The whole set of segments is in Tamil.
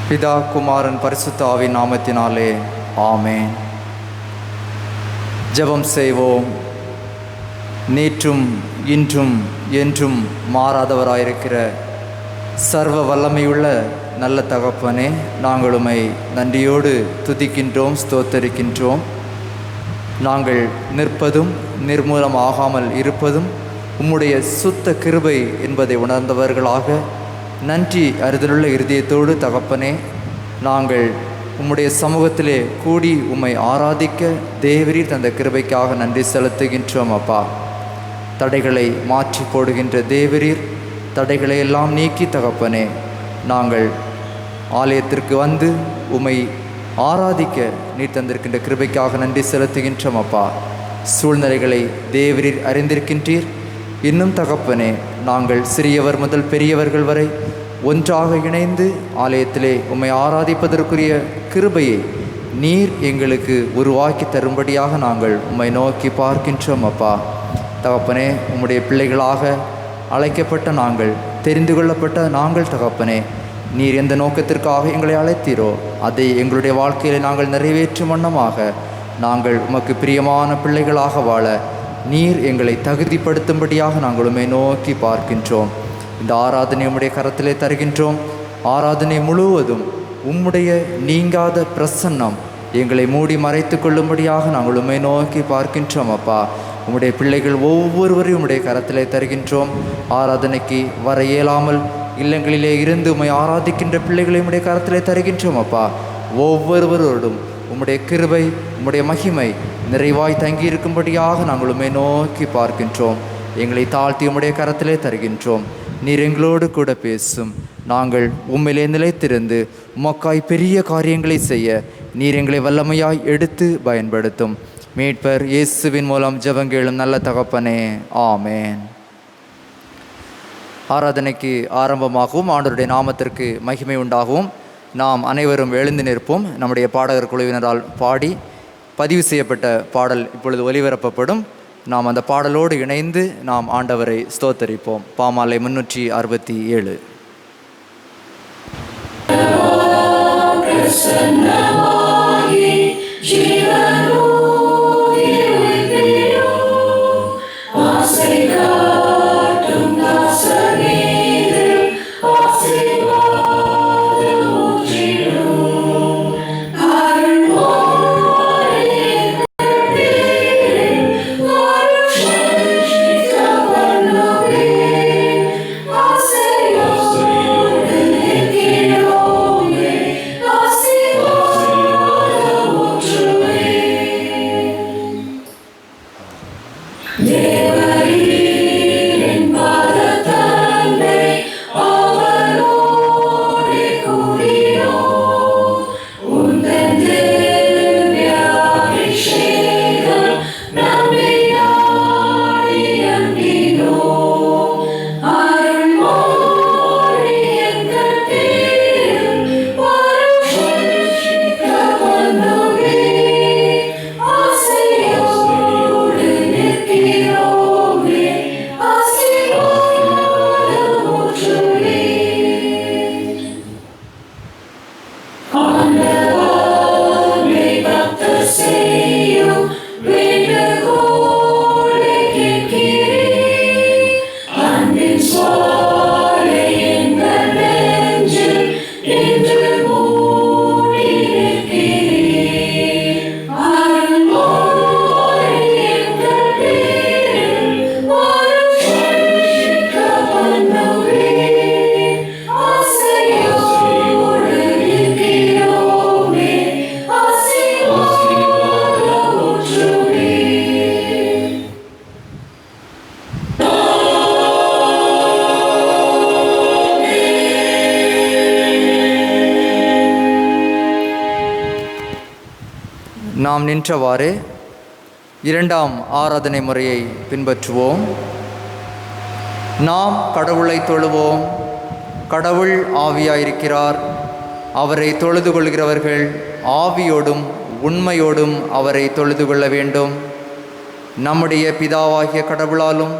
பிதா குமாரன் பரிசுத்த ஆவியின் நாமத்தினாலே ஆமென். ஜெபம் செய்வோம். நேற்றும் இன்றும் என்றும் மாறாதவராயிருக்கிற சர்வ வல்லமையுள்ள நல்ல தகப்பனே, நாங்கள் உம்மை நன்றியோடு துதிக்கின்றோம், ஸ்தோத்தரிக்கின்றோம். நாங்கள் நிற்பதும் நிர்மூலமாகாமல் இருப்பதும் உம்முடைய சுத்த கிருபை என்பதை உணர்ந்தவர்களாக நன்றி அறிதலுள்ள இருதயத்தோடு தகப்பனே, நாங்கள் உம்முடைய சமூகத்திலே கூடி உம்மை ஆராதிக்க தேவரீர் தந்த கிருபைக்காக நன்றி செலுத்துகின்றோம். அப்பா, தடைகளை மாற்றி போடுகின்ற தேவரீர், தடைகளை எல்லாம் நீக்கி தகப்பனே, நாங்கள் ஆலயத்திற்கு வந்து உம்மை ஆராதிக்க நீர் தந்திருக்கின்ற கிருபைக்காக நன்றி செலுத்துகின்றோம். அப்பா, சூழ்நிலைகளை தேவரீர் அறிந்திருக்கின்றீர். இன்னும் தகப்பனே, நாங்கள் சிறியவர் முதல் பெரியவர்கள் வரை ஒன்றாக இணைந்து ஆலயத்திலே உம்மை ஆராதிப்பதற்குரிய கிருபையை நீர் எங்களுக்கு உருவாக்கி தரும்படியாக நாங்கள் உம்மை நோக்கி பார்க்கின்றோம். அப்பா தகப்பனே, உம்முடைய பிள்ளைகளாக அழைக்கப்பட்ட நாங்கள், தெரிந்து கொள்ளப்பட்ட நாங்கள் தகப்பனே, நீர் எந்த நோக்கத்திற்காக எங்களை அழைத்தீரோ அதை எங்களுடைய வாழ்க்கையில் நாங்கள் நிறைவேற்றும் வண்ணமாக நாங்கள் உமக்கு பிரியமான பிள்ளைகளாக வாழ நீர் எங்களை தகுதிப்படுத்தும்படியாக நாங்கள் உம்மை நோக்கி பார்க்கின்றோம். இந்த ஆராதனை உம்முடைய கரத்திலே தருகின்றோம். ஆராதனை முழுவதும் உம்முடைய நீங்காத பிரசன்னம் எங்களை மூடி மறைத்து கொள்ளும்படியாக நாங்கள் உம்மை நோக்கி பார்க்கின்றோம். அப்பா, உம்முடைய பிள்ளைகள் ஒவ்வொருவரையும் உம்முடைய கரத்திலே தருகின்றோம். ஆராதனைக்கு வர இயலாமல் இல்லங்களிலே இருந்து உம்மை ஆராதிக்கின்ற பிள்ளைகளை உம்முடைய கரத்திலே தருகின்றோம். அப்பா, ஒவ்வொருவரோடும் உம்முடைய கிருபை, உம்முடைய மகிமை நிறைவாய் தங்கியிருக்கும்படியாக நாங்கள் உம்மை நோக்கி பார்க்கின்றோம். எங்களை தாழ்த்தி உம்முடைய கரத்திலே தருகின்றோம். நீர் எங்களோடு கூட பேசும். நாங்கள் உம்மிலே நிலைத்திருந்து உமக்காய் பெரிய காரியங்களை செய்ய நீர் எங்களை வல்லமையாய் எடுத்து பயன்படுத்தும். மீட்பர் இயேசுவின் மூலம் ஜெபங்கேளும் நல்ல தகப்பனே, ஆமேன். ஆராதனைக்கு ஆரம்பமாகவும் ஆண்டவருடைய நாமத்திற்கு மகிமை உண்டாகவும் நாம் அனைவரும் எழுந்து நிற்போம். நம்முடைய பாடகர் குழுவினரால் பாடி பதிவு செய்யப்பட்ட பாடல் இப்பொழுது ஒலிபரப்பப்படும். நாம் அந்த பாடலோடு இணைந்து நாம் ஆண்டவரை ஸ்தோத்தரிப்போம். பாமாலை 367. நாம் நின்றவாறு இரண்டாம் ஆராதனை முறையை பின்பற்றுவோம். நாம் கடவுளை தொழுவோம். கடவுள் ஆவியாயிருக்கிறார். அவரை தொழுது கொள்கிறவர்கள் ஆவியோடும் உண்மையோடும் அவரை தொழுது கொள்ள வேண்டும். நம்முடைய பிதாவாகிய கடவுளாலும்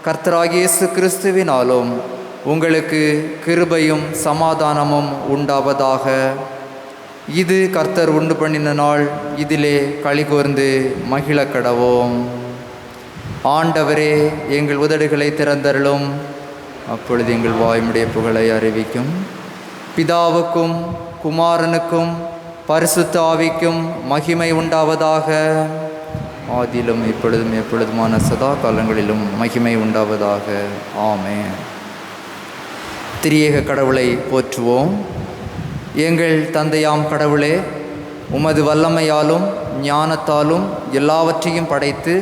கர்த்தராகிய இயேசு கிறிஸ்துவினாலும் உங்களுக்கு கிருபையும் சமாதானமும் உண்டாவதாக. இது கர்த்தர் உண்டு பண்ணின நாள், இதிலே களிகூர்ந்து மகிழ கடவோம். ஆண்டவரே, எங்கள் உதடுகளை திறந்தருளும், அப்பொழுது எங்கள் வாய்முடைய புகழை அறிவிக்கும். பிதாவுக்கும் குமாரனுக்கும் பரிசுத்த ஆவிக்கும் மகிமை உண்டாவதாக. ஆதியிலும் இப்பொழுதும் எப்பொழுதுமான சதா காலங்களிலும் மகிமை உண்டாவதாக. ஆமென். திரியேக கடவுளை போற்றுவோம். எங்கள் தந்தையாம் கடவுளே, உமது வல்லமையாலும் ஞானத்தாலும் எல்லாவற்றையும் படைத்து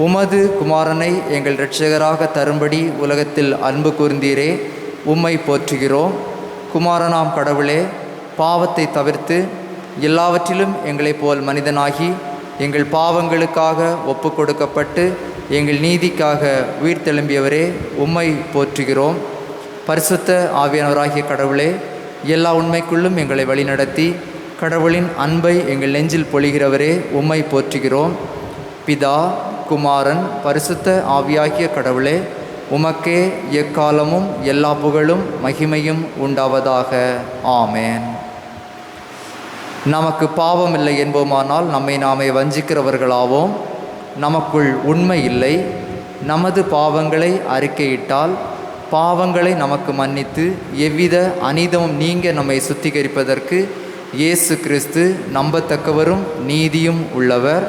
உமது குமாரனை எங்கள் இரட்சகராக தரும்படி உலகத்தில் அன்பு கூர்ந்தீரே, உம்மை போற்றுகிறோம். குமாரனாம் கடவுளே, பாவத்தை தவிர்த்து எல்லாவற்றிலும் எங்களைப் போல் மனிதனாகி எங்கள் பாவங்களுக்காக ஒப்பு கொடுக்கப்பட்டு எங்கள் நீதிக்காக உயிர்த்தெழும்பியவரே, உம்மை போற்றுகிறோம். பரிசுத்த ஆவியானவராகிய கடவுளே, எல்லா உண்மைக்குள்ளும் எங்களை வழிநடத்தி கடவுளின் அன்பை எங்கள் நெஞ்சில் பொழிகிறவரே, உம்மை போற்றுகிறோம். பிதா குமாரன் பரிசுத்த ஆவியாகிய கடவுளே, உமக்கே எக்காலமும் எல்லா புகழும் மகிமையும் உண்டாவதாக. ஆமென். நமக்கு பாவம் இல்லை என்போமானால் நம்மை நாமே வஞ்சிக்கிறவர்களாவோம். நமக்குள் உண்மை இல்லை. நமது பாவங்களை அறிக்கையிட்டால் பாவங்களை நமக்கு மன்னித்து எவ்வித அநீதமும் நீங்க நம்மை சுத்திகரிப்பதற்கு இயேசு கிறிஸ்து நம்பத்தக்கவரும் நீதியும் உள்ளவர்.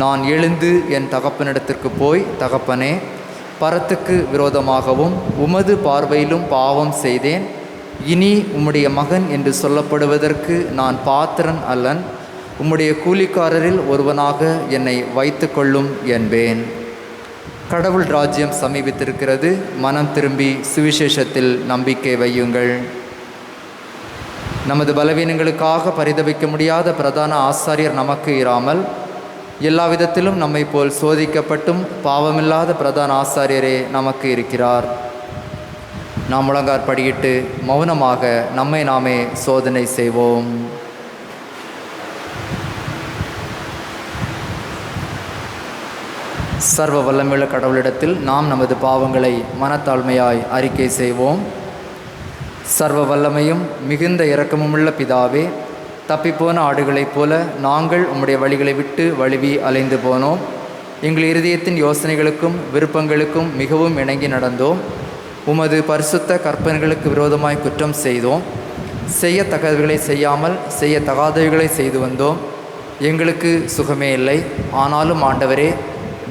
நான் எழுந்து என் தகப்பனிடத்திற்கு போய், தகப்பனே, பரத்துக்கு விரோதமாகவும் உமது பார்வையிலும் பாவம் செய்தேன். இனி உம்முடைய மகன் என்று சொல்லப்படுவதற்கு நான் பாத்திரன் அல்லன். உம்முடைய கூலிக்காரரில் ஒருவனாக என்னை வைத்து கொள்ளும் என்பேன். கடவுள் ராஜ்யம் சமீபித்திருக்கிறது. மனம் திரும்பி சுவிசேஷத்தில் நம்பிக்கை வையுங்கள். நமது பலவீனங்களுக்காக பரிதபிக்க முடியாத பிரதான ஆசாரியர் நமக்கு இராமல் எல்லா விதத்திலும் நம்மை போல் சோதிக்கப்பட்டும் பாவமில்லாத பிரதான ஆசாரியரே நமக்கு இருக்கிறார். நாம் முழங்கார் படியிட்டு மௌனமாக நம்மை நாமே சோதனை செய்வோம். சர்வ வல்லமையுள்ள கடவுளிடத்தில் நாம் நமது பாவங்களை மனத்தாழ்மையாய் அறிக்கை செய்வோம். சர்வ வல்லமையும் மிகுந்த இரக்கமுமுள்ள பிதாவே, தப்பிப்போன ஆடுகளைப் போல நாங்கள் உம்முடைய வழிகளை விட்டு வழுவி அலைந்து போனோம். எங்கள் இருதயத்தின் யோசனைகளுக்கும் விருப்பங்களுக்கும் மிகவும் இணங்கி நடந்தோம். உமது பரிசுத்த கற்பனைகளுக்கு விரோதமாய் குற்றம் செய்தோம். செய்யத்தக்கவைகளை செய்யாமல் செய்யத்தகாதவைகளை செய்து வந்தோம். எங்களுக்கு சுகமே இல்லை. ஆனாலும் ஆண்டவரே,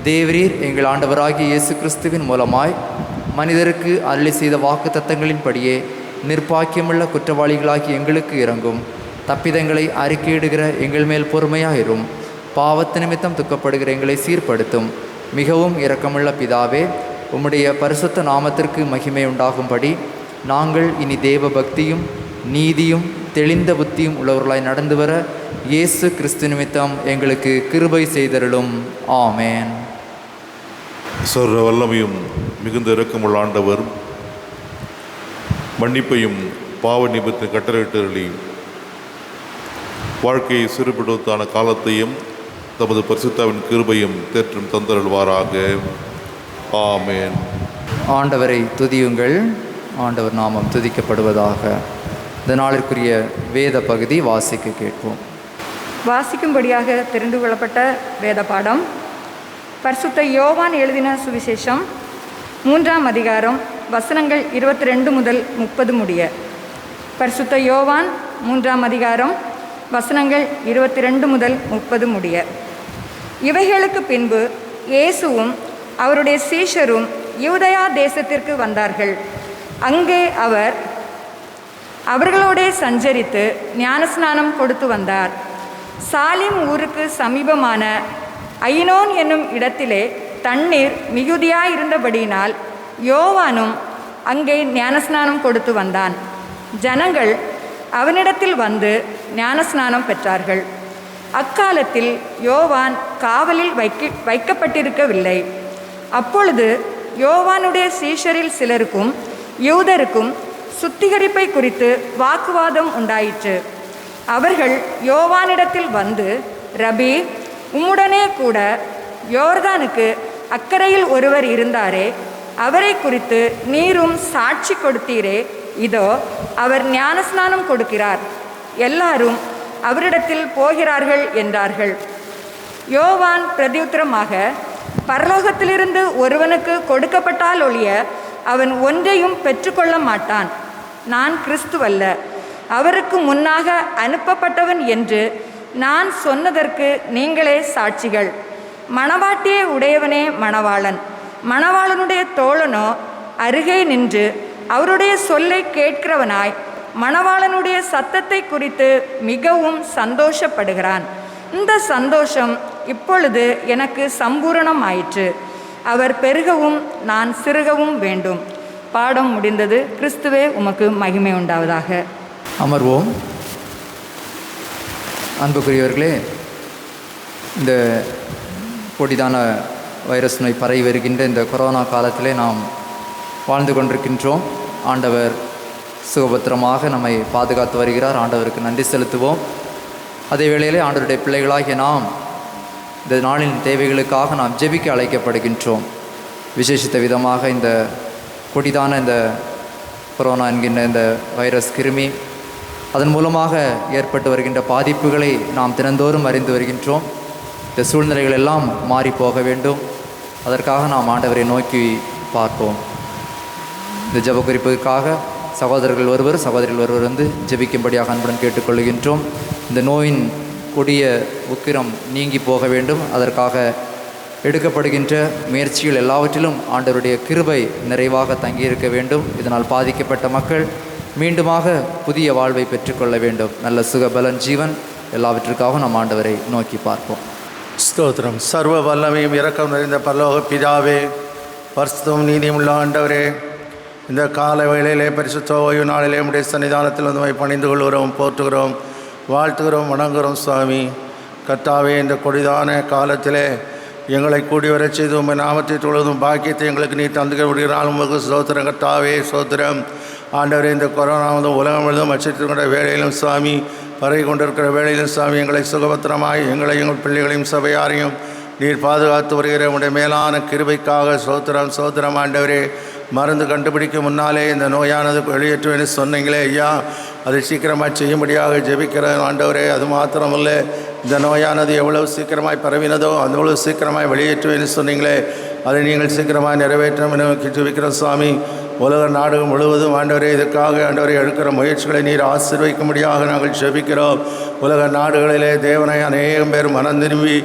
தேவரீர் எங்கள் ஆண்டவராகிய இயேசு கிறிஸ்துவின் மூலமாய் மனிதருக்கு அருளி செய்த வாக்கு தத்தங்களின்படியே நிர்பாக்கியமுள்ள குற்றவாளிகளாகி எங்களுக்கு இறங்கும். தப்பிதங்களை அறிக்கையிடுகிற எங்கள் மேல் பொறுமையாயிரும். பாவத்து நிமித்தம் துக்கப்படுகிற எங்களை சீர்படுத்தும். மிகவும் இரக்கமுள்ள பிதாவே, உம்முடைய பரிசுத்த நாமத்திற்கு மகிமை உண்டாகும்படி நாங்கள் இனி தேவ பக்தியும் நீதியும் தெளிந்த புத்தியும் உள்ளவர்களாய் நடந்து வர இயேசு கிறிஸ்து நிமித்தம் எங்களுக்கு கிருபை செய்தருளும். ஆமென். சர்வ வல்லமையும் மிகுந்த இரக்கமுள்ள ஆண்டவர் மன்னிப்பையும் பாவ நிமித்த கட்டளையிட்டருளி வாழ்க்கையை சிறுபிடுத்தான காலத்தையும் தமது பரிசுத்தாவின் கிருபையும் தேற்றும் தந்தருள்வாராக. ஆமென். ஆண்டவரை துதியுங்கள். ஆண்டவர் நாமம் துதிக்கப்படுவதாக. இந்த நாளிற்குரிய வேத பகுதி வாசிக்க கேட்போம். வாசிக்கும்படியாக தெரிந்து கொள்ளப்பட்ட வேத பாடம் பரிசுத்த யோவான் எழுதின சுவிசேஷம் 3ஆம் அதிகாரம் வசனங்கள் 22 முதல் 30 முடிய. பரிசுத்த யோவான் 3ஆம் அதிகாரம் வசனங்கள் 22 முதல் 30 முடிய. இவைகளுக்கு பின்பு இயேசுவும் அவருடைய சீஷரும் யூதயா தேசத்திற்கு வந்தார்கள். அங்கே அவர் அவர்களோடே சஞ்சரித்து ஞானஸ்நானம் கொடுத்து வந்தார். சாலிம் ஊருக்கு சமீபமான ஐனோன் என்னும் இடத்திலே தண்ணீர் மிகுதியாயிருந்தபடியினால் யோவானும் அங்கே ஞானஸ்நானம் கொடுத்து வந்தான். ஜனங்கள் அவனிடத்தில் வந்து ஞானஸ்நானம் பெற்றார்கள். அக்காலத்தில் யோவான் காவலில் வைக்கப்பட்டிருக்கவில்லை. அப்பொழுது யோவானுடைய சீஷரில் சிலருக்கும் யூதருக்கும் சுத்திகரிப்பை குறித்து வாக்குவாதம் உண்டாயிற்று. அவர்கள் யோவானிடத்தில் வந்து, ரபி, உம்முடனே கூட யோர்தானுக்கு அக்கரையில் ஒருவர் இருந்தாரே, அவரை குறித்து நீரும் சாட்சி கொடுத்தீரே. இதோ அவர் ஞானஸ்நானம் கொடுக்கிறார், எல்லாரும் அவரிடத்தில் போகிறார்கள் என்றார்கள். யோவான் பிரதியுத்தரமாக, பரலோகத்திலிருந்து ஒருவனுக்கு கொடுக்கப்பட்டால் ஒழிய அவன் ஒன்றையும் பெற்றுக்கொள்ள மாட்டான். நான் கிறிஸ்துவல்ல, அவருக்கு முன்னாக அனுப்பப்பட்டவன் என்று நான் சொன்னதற்கு நீங்களே சாட்சிகள். மணவாட்டியை உடையவனே மணவாளன், மணவாளனுடைய தோழனோ அருகே நின்று அவருடைய சொல்லை கேட்கிறவனாய் மணவாளனுடைய சத்தத்தை குறித்து மிகவும் சந்தோஷப்படுகிறான். இந்த சந்தோஷம் இப்பொழுது எனக்கு சம்பூரணம் ஆயிற்று. அவர் பெருகவும் நான் சிறுகவும் வேண்டும். பாடம் முடிந்தது. கிறிஸ்துவே உமக்கு மகிமை உண்டாவதாக. அமர்வோம். அன்புக்குரியவர்களே, இந்த கொடிதான வைரஸ் நோய் பரவி வருகின்ற இந்த கொரோனா காலத்திலே நாம் வாழ்ந்து கொண்டிருக்கின்றோம். ஆண்டவர் சுகபத்திரமாக நம்மை பாதுகாத்து வருகிறார். ஆண்டவருக்கு நன்றி செலுத்துவோம். அதே வேளையிலே ஆண்டவருடைய பிள்ளைகளாகிய நாம் இந்த நாளின் தேவைகளுக்காக நாம் ஜெபிக்க அழைக்கப்படுகின்றோம். விசேஷித்த விதமாக இந்த கொடிதான இந்த கொரோனா என்கின்ற இந்த வைரஸ் கிருமி, அதன் மூலமாக ஏற்பட்டு வருகின்ற பாதிப்புகளை நாம் தினந்தோறும் அறிந்து வருகின்றோம். இந்த சூழ்நிலைகள் எல்லாம் மாறி போக வேண்டும். அதற்காக நாம் ஆண்டவரை நோக்கி பார்ப்போம். இந்த ஜெப குறிப்புக்காக சகோதரிகள் ஒருவர் வந்து ஜெபிக்கும்படியாக அன்புடன் கேட்டுக்கொள்கின்றோம். இந்த நோயின் கொடிய உக்கிரம் நீங்கி போக வேண்டும். அதற்காக எடுக்கப்படுகின்ற முயற்சிகள் எல்லாவற்றிலும் ஆண்டவருடைய கிருபை நிறைவாக தங்கியிருக்க வேண்டும். இதனால் பாதிக்கப்பட்ட மக்கள் மீண்டுமாக புதிய வாழ்வை பெற்றுக்கொள்ள வேண்டும். நல்ல சுகபலன் ஜீவன் எல்லாவற்றிற்காக நாம் ஆண்டவரை நோக்கி பார்ப்போம். ஸ்தோத்திரம். சர்வ வல்லமையும் இரக்கம் நிறைந்த பரலோக பிதாவே, பரிசுத்தமும் நீதியும் உள்ள ஆண்டவரே, இந்த கால வேளையிலே பரிசுத்த ஓய்வு நாளிலே உடைய சன்னிதானத்தில் வந்து பணிந்து கொள்கிறோம், போற்றுகிறோம், வாழ்த்துகிறோம், வணங்குகிறோம். சுவாமி கர்த்தாவே, இந்த கொடிதான காலத்திலே எங்களை கூடி வரச் செய்து உங்கள் நாமத்தை தொழுதும் பாக்கியத்தை எங்களுக்கு நீ தந்துக்க விடுகிறால் உங்களுக்கு சோத்திரம். கர்த்தாவே சோத்திரம். ஆண்டவரே, இந்த கொரோனா வந்து உலகம் முழுவதும் அச்சத்திற்கிற வேளையிலும் சுவாமி, பரவி கொண்டிருக்கிற வேளையிலும் சுவாமி, எங்களை சுகபத்திரமாய் எங்களையும் எங்கள் பிள்ளைகளையும் சபையாரையும் நீர் பாதுகாத்து வருகிற உடைய மேலான கிருபைக்காக சோத்திரம் சோத்திரம். ஆண்டவரே, மருந்து கண்டுபிடிக்கும் முன்னாலே இந்த நோயானது வெளியேற்றுவேன்னு சொன்னீங்களே ஐயா, அதை சீக்கிரமாக செய்யும்படியாக ஜெபிக்கிறேன் ஆண்டவரே. அது மாத்திரமல்ல, இந்த நோயானது எவ்வளவு சீக்கிரமாய் பரவினதோ அவ்வளவு சீக்கிரமாய் வெளியேற்றுவேன்னு சொன்னீங்களே, அதை நீங்கள் சீக்கிரமாக நிறைவேற்றும் நோக்கி ஜெபிக்கிறோம் சுவாமி. உலக நாடுகள் முழுவதும் ஆண்டவரே, இதற்காக ஆண்டவரை எடுக்கிற முயற்சிகளை நீர் ஆசீர்வதிக்கும்படியாக நாங்கள் ஜெபிக்கிறோம். உலக நாடுகளிலே தேவனை அநேகம் பேர் மனம் திரும்பி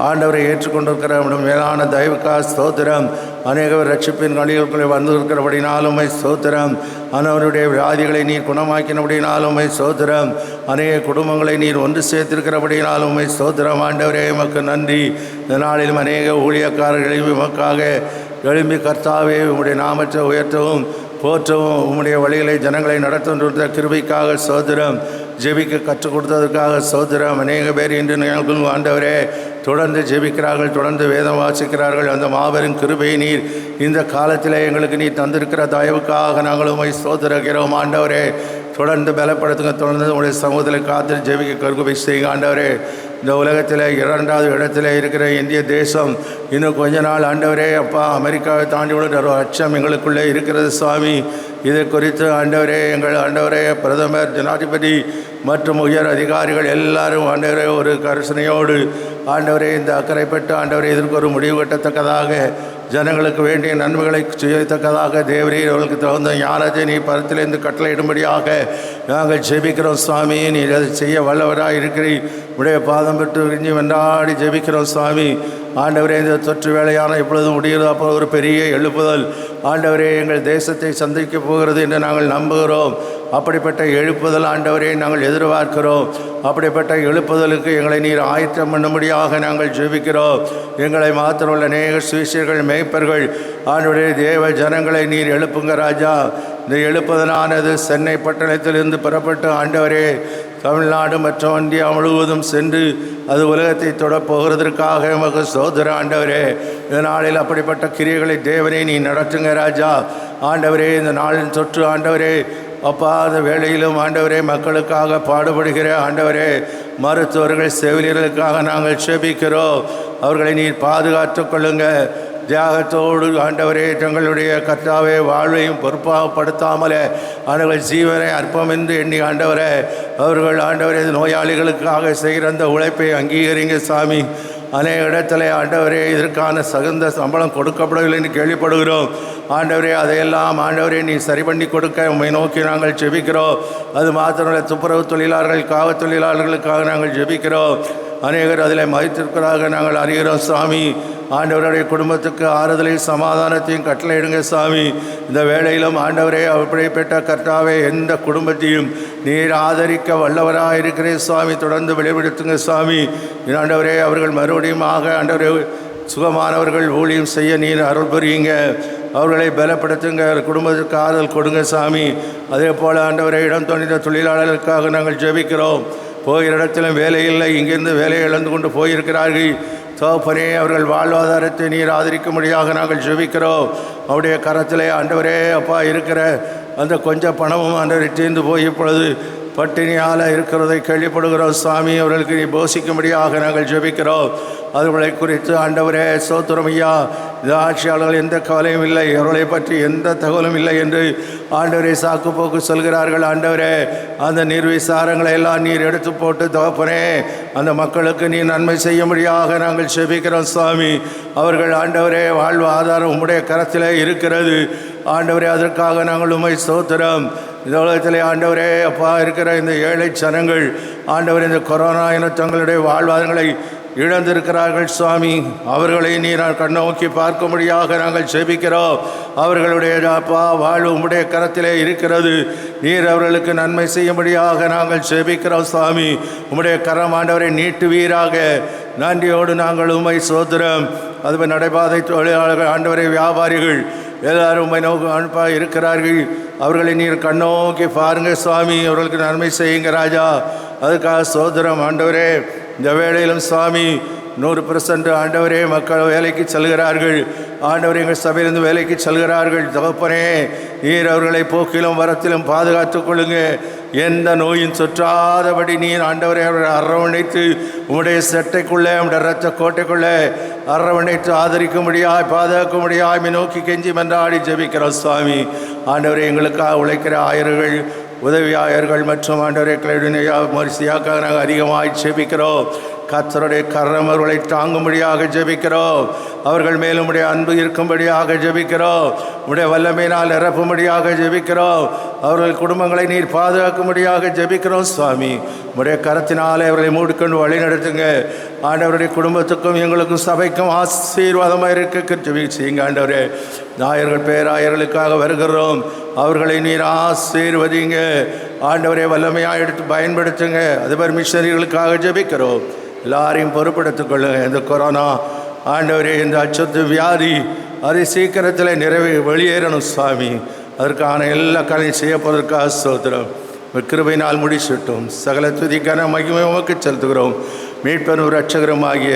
ஆண்டவரை ஏற்றுக்கொண்டிருக்கிற மேலான தயவுக்கா ஸ்தோத்திரம். அநேகவர் ரட்சிப்பின் கழிவுகளை வந்திருக்கிறபடினாலும் ஸ்தோத்திரம். அனைவருடைய வியாதிகளை நீர் குணமாக்கினபடினாலும் ஸ்தோத்திரம். அநேக குடும்பங்களை நீர் ஒன்று சேர்த்திருக்கிறபடினாலும் ஸ்தோத்திரம். ஆண்டவரே, எமக்கு நன்றி. இந்த நாளிலும் அநேக ஊழியக்காரர்களையும் எமக்காக எழும்பி கர்த்தாவே உம்முடைய நாமத்தை உயர்த்தவும் போற்றவும் உம்முடைய வழிகளை ஜனங்களை நடத்துகின்ற கிருபைக்காக சோதரம். ஜெபிக்க கற்றுக் கொடுத்ததற்காக சோதரம். அநேக பேர் இன்று நிகழ்வு ஆண்டவரே தொடர்ந்து ஜெபிக்கிறார்கள், தொடர்ந்து வேதம் வாசிக்கிறார்கள். அந்த மாபெரும் கிருபை நீர் இந்த காலத்தில் எங்களுக்கு நீ தந்திருக்கிற தயவுக்காக நாங்கள் உம்மை ஸ்தோத்திரிக்கிறோம். ஆண்டவரே, தொடர்ந்து பலப்படுத்துங்க, தொடர்ந்து உங்களுடைய சமூகத்தில் காத்து ஜெபிக்க கருகுபை செய்யுங்க. ஆண்டவரே, இந்த உலகத்தில் 2வது இடத்துல இருக்கிற இந்திய தேசம் இன்னும் கொஞ்ச நாள் ஆண்டவரே அப்பா அமெரிக்காவை தாண்டி விட ஒரு அச்சம் எங்களுக்குள்ளே இருக்கிறது சுவாமி. இது குறித்து ஆண்டவரே, எங்கள் ஆண்டவரே பிரதமர், ஜனாதிபதி மற்றும் உயர் அதிகாரிகள் எல்லாரும் ஆண்டவரே ஒரு கரிசனையோடு ஆண்டவரே இந்த அக்கறைப்பட்டு ஆண்டவரே இதற்கு ஒரு முடிவு கட்டத்தக்கதாக ஜனங்களுக்கு வேண்டிய நன்மைகளை செய்யத்தக்கதாக தேவரீர் அவர்களுக்கு தகுந்த ஞானத்தை நீ பரத்திலிருந்து கட்டளையிடும்படியாக நாங்கள் ஜெபிக்கிறோம் சுவாமி. நீ அதை செய்ய வல்லவராக இருக்கிறீர். உடைய பாதம் பெற்று விரிஞ்சி வென்றாடி ஜெபிக்கிறோம் சுவாமி. ஆண்டவரே, இந்த தொற்று வேலையான இப்பொழுது முடிகிறது. அப்போ ஒரு பெரிய எழுப்புதல் ஆண்டவரே எங்கள் தேசத்தை சந்திக்கப் போகிறது என்று நாங்கள் நம்புகிறோம். அப்படிப்பட்ட எழுப்புதல் ஆண்டவரே நாங்கள் எதிர்பார்க்கிறோம். அப்படிப்பட்ட எழுப்புதலுக்கு எங்களை நீர் ஆயத்தம் பண்ணும்படியாக நாங்கள் ஜெபிக்கிறோம். எங்களை மாத்திரமுள்ள அநேக சுவிசேஷர்கள், மேய்ப்பர்கள் ஆண்டவரே தேவ ஜனங்களை நீர் எழுப்புங்க ராஜா. இந்த எழுப்புதலானது சென்னை பட்டணத்திலிருந்து புறப்பட்டு ஆண்டவரே தமிழ்நாடு மற்றும் இந்தியா முழுவதும் சென்று அது உலகத்தை தொடப்போகிறதற்காக எமக்கு சோதர ஆண்டவரே. இந்த நாளில் அப்படிப்பட்ட கிரியைகளை தேவனே நீ நடத்துங்க ராஜா. ஆண்டவரே, இந்த நாளின் தொற்று ஆண்டவரே அப்பா அந்த வேளையிலும் ஆண்டவரே மக்களுக்காக பாடுபடுகிற ஆண்டவரே மருத்துவர்கள், செவிலியர்களுக்காக நாங்கள் செபிக்கிறோம். அவர்களை நீர் பாதுகாத்து கொள்ளுங்க. தியாகத்தோடு ஆண்டவரே தங்களுடைய கர்த்தாவே வாழ்வையும் பொறுப்பாகப்படுத்தாமலே ஆண்டவர் ஜீவனை அற்பம் என்று எண்ணி ஆண்டவரே அவர்கள் ஆண்டவரே நோயாளிகளுக்காக செய்கிற அந்த உழைப்பை அங்கீகரிங்க சாமி. அநேக இடத்துல ஆண்டவரே இதற்கான தகுந்த சம்பளம் கொடுக்கப்படவில்லை என்று கேள்விப்படுகிறோம். ஆண்டவரே அதையெல்லாம் ஆண்டவரே நீ சரி பண்ணி கொடுக்க உம்மை நோக்கி நாங்கள் ஜெபிக்கிறோம். அது மாத்திரமல்ல, துப்புரவு தொழிலாளர்கள், காவல் தொழிலாளர்களுக்காக நாங்கள் ஜெபிக்கிறோம். அநேகர் அதில் மதித்திருக்கிறதாக நாங்கள் அறிகிறோம் சாமி. ஆண்டவருடைய குடும்பத்துக்கு ஆறுதலையும் சமாதானத்தையும் கட்டளையிடுங்க சாமி. இந்த வேளையிலும் ஆண்டவரே அப்படிப்பட்ட கர்த்தாவே எந்த குடும்பத்தையும் நீர் ஆதரிக்க வல்லவராக இருக்கிறேன் சுவாமி. தொடர்ந்து வெளிப்படுத்துங்க சுவாமி. ஆண்டவரே அவர்கள் மறுபடியும் ஆண்டவரே சுகமானவர்கள் ஊழியம் செய்ய நீர் அருள் புரியுங்க. அவர்களை பலப்படுத்துங்க, குடும்பத்துக்கு ஆறுதல் கொடுங்க சாமி. அதே போல் ஆண்டவரே இடம் தோணித்த தொழிலாளர்களுக்காக நாங்கள் ஜெபிக்கிறோம். போகிற இடத்திலும் வேலை இல்லை, இங்கிருந்து வேலையை இழந்து கொண்டு போயிருக்கிறார்கள். தகப்பனே அவர்கள் வாழ்வாதாரத்தை நீர் ஆதரிக்கும்படியாக நாங்கள் ஜெபிக்கிறோம். அவருடைய கரத்திலே ஆண்டவரே அப்பா இருக்கிற அந்த கொஞ்சம் பணமும் ஆண்டவரை தீர்ந்து போய் இப்பொழுது பட்டினியால் இருக்கிறதை கேள்விப்படுகிறோம் சாமி. அவர்களுக்கு நீ போஷிக்கும்படியாக நாங்கள் ஜெபிக்கிறோம். அவர்களை குறித்து ஆண்டவரே சோத்திரம் ஐயா. இந்த ஆட்சியாளர்கள் எந்த கவலையும் இல்லை, அவர்களை பற்றி எந்த தகவலும் இல்லை என்று ஆண்டவரே சாக்கு போக்கு சொல்கிறார்கள். ஆண்டவரே அந்த நிர்விசாரங்களை எல்லாம் நீர் எடுத்து போட்டு தகப்பனே அந்த மக்களுக்கு நீ நன்மை செய்யும்படியாக நாங்கள் ஜெபிக்கிறோம் சாமி. அவர்கள் ஆண்டவரே வாழ்வு ஆதாரம் உம்முடைய கரத்திலே இருக்கிறது ஆண்டவரே. அதற்காக நாங்கள் உம்மை ஸ்தோத்திரம். இந்த உலகத்திலே ஆண்டவரே அப்பா இருக்கிற இந்த ஏழை ஜனங்கள் ஆண்டவரே இந்த கொரோனா என தங்களுடைய வாழ்வாதாரங்களை இழந்திருக்கிறார்கள் சுவாமி. அவர்களை நீர் கண்ணோக்கி பார்க்கும்படியாக நாங்கள் ஜெபிக்கிறோம். அவர்களுடைய அப்பா வாழ்வு உம்முடைய கரத்திலே இருக்கிறது. நீர் அவர்களுக்கு நன்மை செய்யும்படியாக நாங்கள் ஜெபிக்கிறோம் சுவாமி. உம்முடைய கரம் ஆண்டவரை நீட்டுவீராக. நன்றியோடு நாங்கள் உம்மை சோத்திரம். அதுவே நடைபாதை தொழிலாளர்கள் ஆண்டவரை வியாபாரிகள் எல்லாரும் உம்மை நோக்கி அனுப்ப இருக்கிறார்கள். அவர்களை நீர் கண்ணோக்கி பாருங்க சுவாமி. அவர்களுக்கு நன்மை செய்யுங்க ராஜா. அதுக்காக சோதரம் ஆண்டவரே. இந்த வேளையிலும் சுவாமி 100% ஆண்டவரே மக்கள் வேலைக்கு செல்கிறார்கள். ஆண்டவரே எங்கள் சபையிலிருந்து வேலைக்கு செல்கிறார்கள். தகப்பனே நீர் அவர்களை போக்கிலும் வரத்திலும் பாதுகாத்து கொள்ளுங்க. எந்த நோயும் சுற்றாதபடி நீர் ஆண்டவரை அவர்களை அரவணைத்து உம்முடைய சட்டைக்குள்ளே உம்முடைய இரத்த கோட்டைக்குள்ளே அரவணைத்து ஆதரிக்கும்படியாய் பாதுகாக்கும்படியாய் நோக்கி கெஞ்சி மன்றாடி ஜெபிக்கிறோம் சுவாமி. ஆண்டவரை எங்களுக்காக உழைக்கிற ஆயர்கள், உதவியாளர்கள் மற்றும் ஆண்டவரை கிளையா மரிசியாக்காக நாங்கள் அதிகமாக ஜெபிக்கிறோம். கர்த்தருடைய கரம் அவர்களை தாங்கும்படியாக ஜெபிக்கிறோம். அவர்கள் மேலும் உடைய அன்பு இருக்கும்படியாக ஜெபிக்கிறோம். உடைய வல்லமையினால் நிரப்பும்படியாக ஜெபிக்கிறோம். அவர்கள் குடும்பங்களை நீர் பாதுகாக்கும்படியாக ஜெபிக்கிறோம் சுவாமி. உடைய கரத்தினாலே அவர்களை மூடிக்கொண்டு வழி நடத்துங்க. ஆண்டவருடைய குடும்பத்துக்கும் எங்களுக்கும் சபைக்கும் ஆசீர்வாதமாக இருக்க ஜெபி செய்யுங்க ஆண்டவரே. நாயர்கள் பேராயர்களுக்காக வருகிறோம். அவர்களை நீர் ஆசீர்வதிங்க ஆண்டவரே. வல்லமையாக எடுத்து பயன்படுத்துங்க. அதுமாதிரி மிஷனரிகளுக்காக ஜெபிக்கிறோம். எல்லாரையும் பொறுப்படுத்திக் கொள்ளுங்க. இந்த கொரோனா ஆண்டவரே இந்த அச்சத்து வியாதி அது சீக்கிரத்தில் வெளியேறணும் சுவாமி. அதற்கான எல்லா காலையும் செய்யப்படுவதற்காக ஸ்தோத்திரம். கிருபையினால் முடிச்சுட்டோம். சகல துதிக்கான மகிமை உமக்கு செலுத்துகிறோம். மீட்பரும் இரட்சகரும் ஆகிய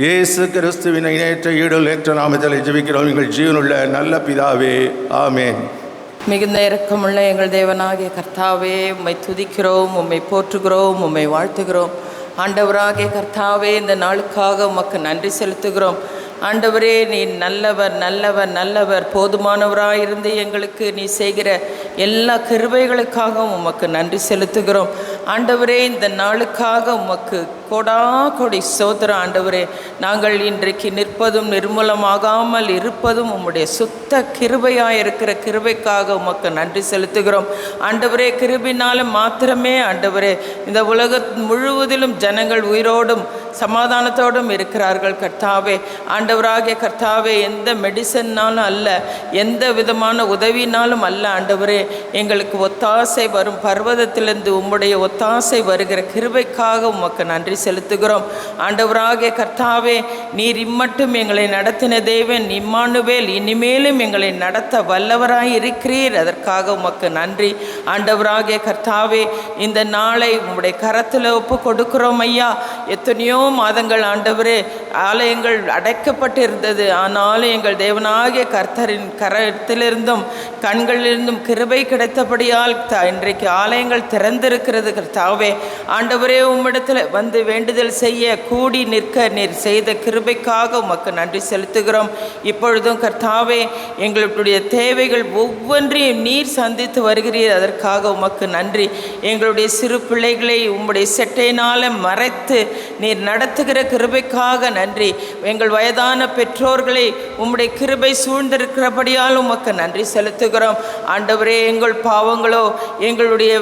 இயேசு கிறிஸ்துவின் இணையற்ற ஈடுல் ஏற்ற நாமத்தில் ஜெபிக்கிறோம் எங்கள் ஜீவனுள்ள நல்ல பிதாவே, ஆமேன். மிகுந்த இரக்கமுள்ள எங்கள் தேவனாகிய கர்த்தாவே, உம்மை துதிக்கிறோம், உம்மை போற்றுகிறோம், உம்மை வாழ்த்துகிறோம். ஆண்டவராகிய கர்த்தாவே, இந்த நாளுக்காக உமக்கு நன்றி செலுத்துகிறோம். ஆண்டவரே, நீ நல்லவர் நல்லவர் நல்லவர். போதுமானவராயிருந்து எங்களுக்கு நீ செய்கிற எல்லா கிருபைகளுக்காகவும் உமக்கு நன்றி செலுத்துகிறோம். ஆண்டவரே, இந்த நாளுக்காக உமக்கு கோடா கொடி ஸ்தோத்திரம். ஆண்டவரே, நாங்கள் இன்றைக்கு நிற்பதும் நிர்மூலமாகாமல் இருப்பதும் உம்முடைய சுத்த கிருபையாக இருக்கிற கிருபைக்காக உமக்கு நன்றி செலுத்துகிறோம். ஆண்டவரே, கிருபினாலும் மாத்திரமே ஆண்டவரே இந்த உலகம் முழுவதிலும் ஜனங்கள் உயிரோடும் சமாதானத்தோடும் இருக்கிறார்கள். கர்த்தாவே, ஆண்டவராகிய கர்த்தாவே, எந்த மெடிசன்னாலும் அல்ல, எந்த விதமான உதவினாலும் அல்ல. ஆண்டவரே, எங்களுக்கு ஒத்தாசை வரும் பர்வதத்திலிருந்து உம்முடைய ஒத்தாசை வருகிற கிருபைக்காக உமக்கு நன்றி செலுத்துகிறோம். ஆண்டவராகிய கர்த்தாவே, நீர் இம்மட்டும் எங்களை நடத்தின தேவன் இம்மானுவேல் இனிமேலும் எங்களை நடத்த வல்லவராய் இருக்கிறீர். அதற்காக உமக்கு நன்றி. ஆண்டவராகிய கர்த்தாவே, இந்த நாளை உம்முடைய கரத்தில் ஒப்பு கொடுக்கிறோம் ஐயா. எத்தனையோ மாதங்கள் ஆண்டவரே ஆலயங்கள் அடைக்கப்பட்டிருந்தது. ஆனாலும் எங்கள் தேவனாகிய கர்த்தரின் கரத்திலிருந்தும் கண்களிலிருந்தும் கிருபை கிடைத்தபடியால் இன்றைக்கு ஆலயங்கள் திறந்திருக்கிறது கர்த்தாவே. ஆண்டவரே உம்மிடத்தில் வந்து வேண்டுதல் செய்ய கூடி நிற்க நீர் செய்த கிருபைக்காக உமக்கு நன்றி செலுத்துகிறோம். இப்பொழுதும் கர்த்தாவே எங்களுடைய தேவைகள் ஒவ்வொன்றையும் நீர் சந்தித்து வருகிறீர், அதற்காக உமக்கு நன்றி. எங்களுடைய சிறு பிள்ளைகளை உம்முடைய செட்டையினால் மறைத்து நீர் நடத்துகிற கிருபைக்காக நன்றி. எங்கள் வயதான பெற்றோர்களை உம்முடைய கிருபை சூழ்ந்திருக்கிறபடியால் உமக்கு நன்றி செலுத்துகிறோம். ஆண்டவரே எங்கள் பாவங்களோ எங்களுடைய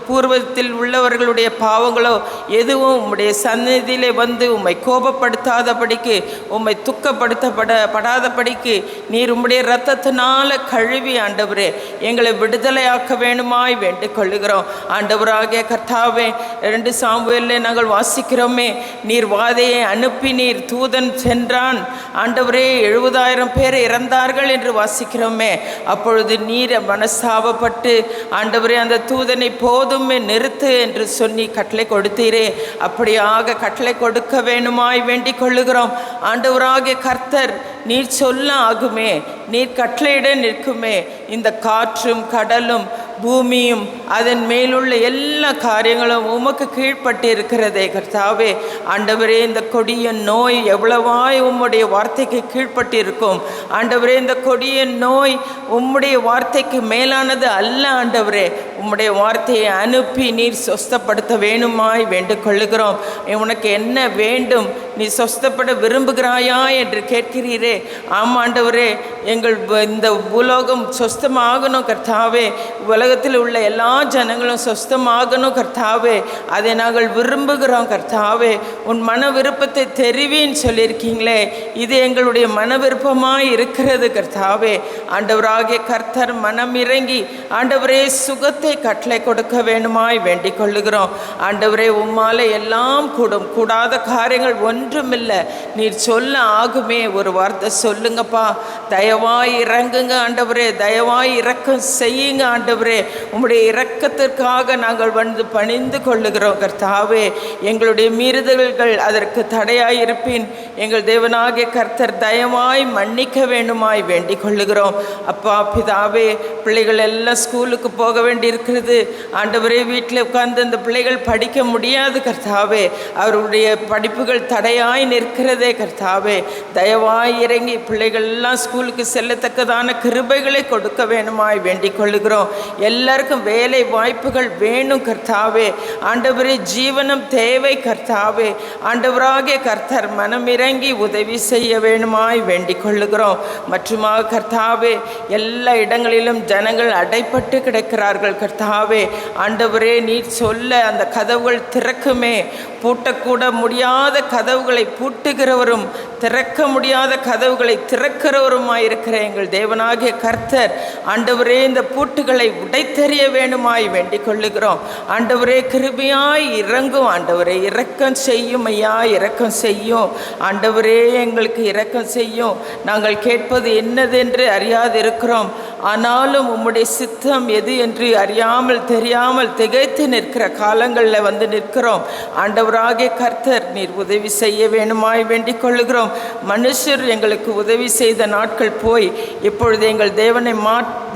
பூர்வத்தில் உள்ளவர்களுடைய பாவங்களோ எதுவும் உம்முடைய சந்நிதியிலே வந்து உம்மை கோபப்படுத்தாதபடிக்கு உம்மை துக்கப்படுத்தப்படாதபடிக்கு நீர் உம்முடைய இரத்தத்தினால கழுவி ஆண்டவரே எங்களை விடுதலையாக்க வேணுமாய் வேண்டிக் கொள்ளுகிறோம். ஆண்டவராகிய கர்த்தாவே 2 சாமுவேலில் நாங்கள் வாசிக்கிறோமே, நீர் வாதையை அனுப்பி நீர் தூதன் சென்றான், ஆண்டவரே 70,000 பேர் இறந்தார்கள் என்று வாசிக்கிறோமே. அப்பொழுது நீர் மனஸ்தாபப்பட்டு ஆண்டவரே அந்த தூதனை போதுமே நிறுத்து என்று சொல்லி கட்டளை கொடுத்தீரே, அப்படியாக கட்டளை கொடுக்க வேணுமாய் வேண்டிக் கொள்ளுகிறோம். ஆண்டவராகிய கர்த்தர் நீர் சொல்ல ஆகுமே, நீர் கட்டளையிட நிற்குமே. இந்த காற்றும் கடலும் பூமியும் அதன் மேலுள்ள எல்லா காரியங்களும் உமக்கு கீழ்ப்பட்டு இருக்கிறதே கர்த்தாவே. ஆண்டவரே இந்த கொடிய நோய் எவ்வளவாய் உம்முடைய வார்த்தைக்கு கீழ்ப்பட்டு இருக்கும். ஆண்டவரே இந்த கொடிய நோய் உம்முடைய வார்த்தைக்கு மேலானது அல்ல. ஆண்டவரே உம்முடைய வார்த்தையை அனுப்பி நீர் சொஸ்தப்படுத்த வேணுமாய் வேண்டிக் கொள்ளுகிறோம். உனக்கு என்ன வேண்டும், நீ சொஸ்தப்பட விரும்புகிறாயா என்று கேட்கிறீரே. ஆமாண்டவரே, எங்கள் இந்த உலோகம் சொஸ்தமாகணும் கர்த்தாவே, உலகத்தில் உள்ள எல்லா ஜனங்களும் சொஸ்தமாகணும் கர்த்தாவே, அதை நாங்கள் விரும்புகிறோம் கர்த்தாவே. உன் மன விருப்பத்தை தெரிவின்னு சொல்லியிருக்கீங்களே, இது எங்களுடைய மன விருப்பமாய் இருக்கிறது கர்த்தாவே. ஆண்டவராகிய கர்த்தர் மனம் இறங்கி ஆண்டவரே சுகத்தை கட்டளை கொடுக்க வேணுமாய் வேண்டிக் கொள்ளுகிறோம். ஆண்டவரே உம்மாலே எல்லாம் கூடும், கூடாத காரியங்கள் ஒன்றுமில்லை. நீர் சொல்ல ஆகுமே, ஒரு வார்த்தை சொல்லுங்கப்பா, தயவாய் இறங்குங்க ஆண்டவரே, தயவாய் இரக்கம் செய்யுங்க ஆண்டவரே. உம்முடைய இரக்கத்திற்காக நாங்கள் வந்து பணிந்து கொள்ளுகிறோம் கர்த்தாவே. எங்களுடைய மீறுதல்கள் அதற்கு தடையாய் இருப்பின் எங்கள் தேவனாகிய கர்த்தர் தயவாய் மன்னிக்க வேண்டுமாய் வேண்டிக் கொள்ளுகிறோம். அப்பா பிதாவே, பிள்ளைகள் எல்லாம் ஸ்கூலுக்கு போக வேண்டி இருக்கிறது ஆண்டவரே. வீட்டில் உட்கார்ந்து அந்த பிள்ளைகள் படிக்க முடியாது கர்த்தாவே, அவருடைய படிப்புகள் தடையாய் நிற்கிறதே கர்த்தாவே. தயவாய் இறங்கி பிள்ளைகள் எல்லாம் ஸ்கூலுக்கு செல்லத்தக்கதான கிருபைகளை கொடுக்க வேணுமாய் வேண்டிக் கொள்ளுகிறோம். எல்லாருக்கும் வேலை வாய்ப்புகள் வேணும் கர்த்தாவே. ஆண்டவரே ஜீவனம் தேவை கர்த்தாவே. ஆண்டவராகிய கர்த்தர் மனம் இறங்கி உதவி செய்ய வேணுமாய் வேண்டிக் கொள்ளுகிறோம். மற்றுமாக கர்த்தாவே, எல்லா இடங்களிலும் ஜனங்கள் அடைப்பட்டு கிடக்கிறார்கள் கர்த்தாவே. ஆண்டவரே நீர் சொல்ல அந்த கதவுகள் திறக்குமே. பூட்டக்கூட முடியாத கதவுகளை பூட்டுகிறவரும் திறக்க முடியாத கதவுகளை திறக்கிறவருமாயிருக்கிற எங்கள் தேவனாகிய கர்த்தர் ஆண்டவரே இந்த பூட்டுகளை உடைத்தெறிய வேணுமாய் வேண்டிக் கொள்ளுகிறோம். ஆண்டவரே கிருபையாய் இறங்கும் ஆண்டவரே, இரக்கம் செய்யும் ஐயா, இரக்கம் செய்யும் ஆண்டவரே, எங்களுக்கு இரக்கம் செய்யும். நாங்கள் கேட்பது என்னதென்று அறியாதிருக்கிறோம், ஆனாலும் உம்முடைய சித்தம் எது என்று அறியாமல் தெரியாமல் திகைத்து நிற்கிற காலங்களில் வந்து நிற்கிறோம். ஆண்டவராகிய கர்த்தர் நீர் உதவி செய்ய வேணுமாய் வேண்டிக் கொள்ளுகிறோம். மனுஷர் எங்களுக்கு உதவி செய்த நாட்கள் போய் இப்பொழுது எங்கள் தேவனை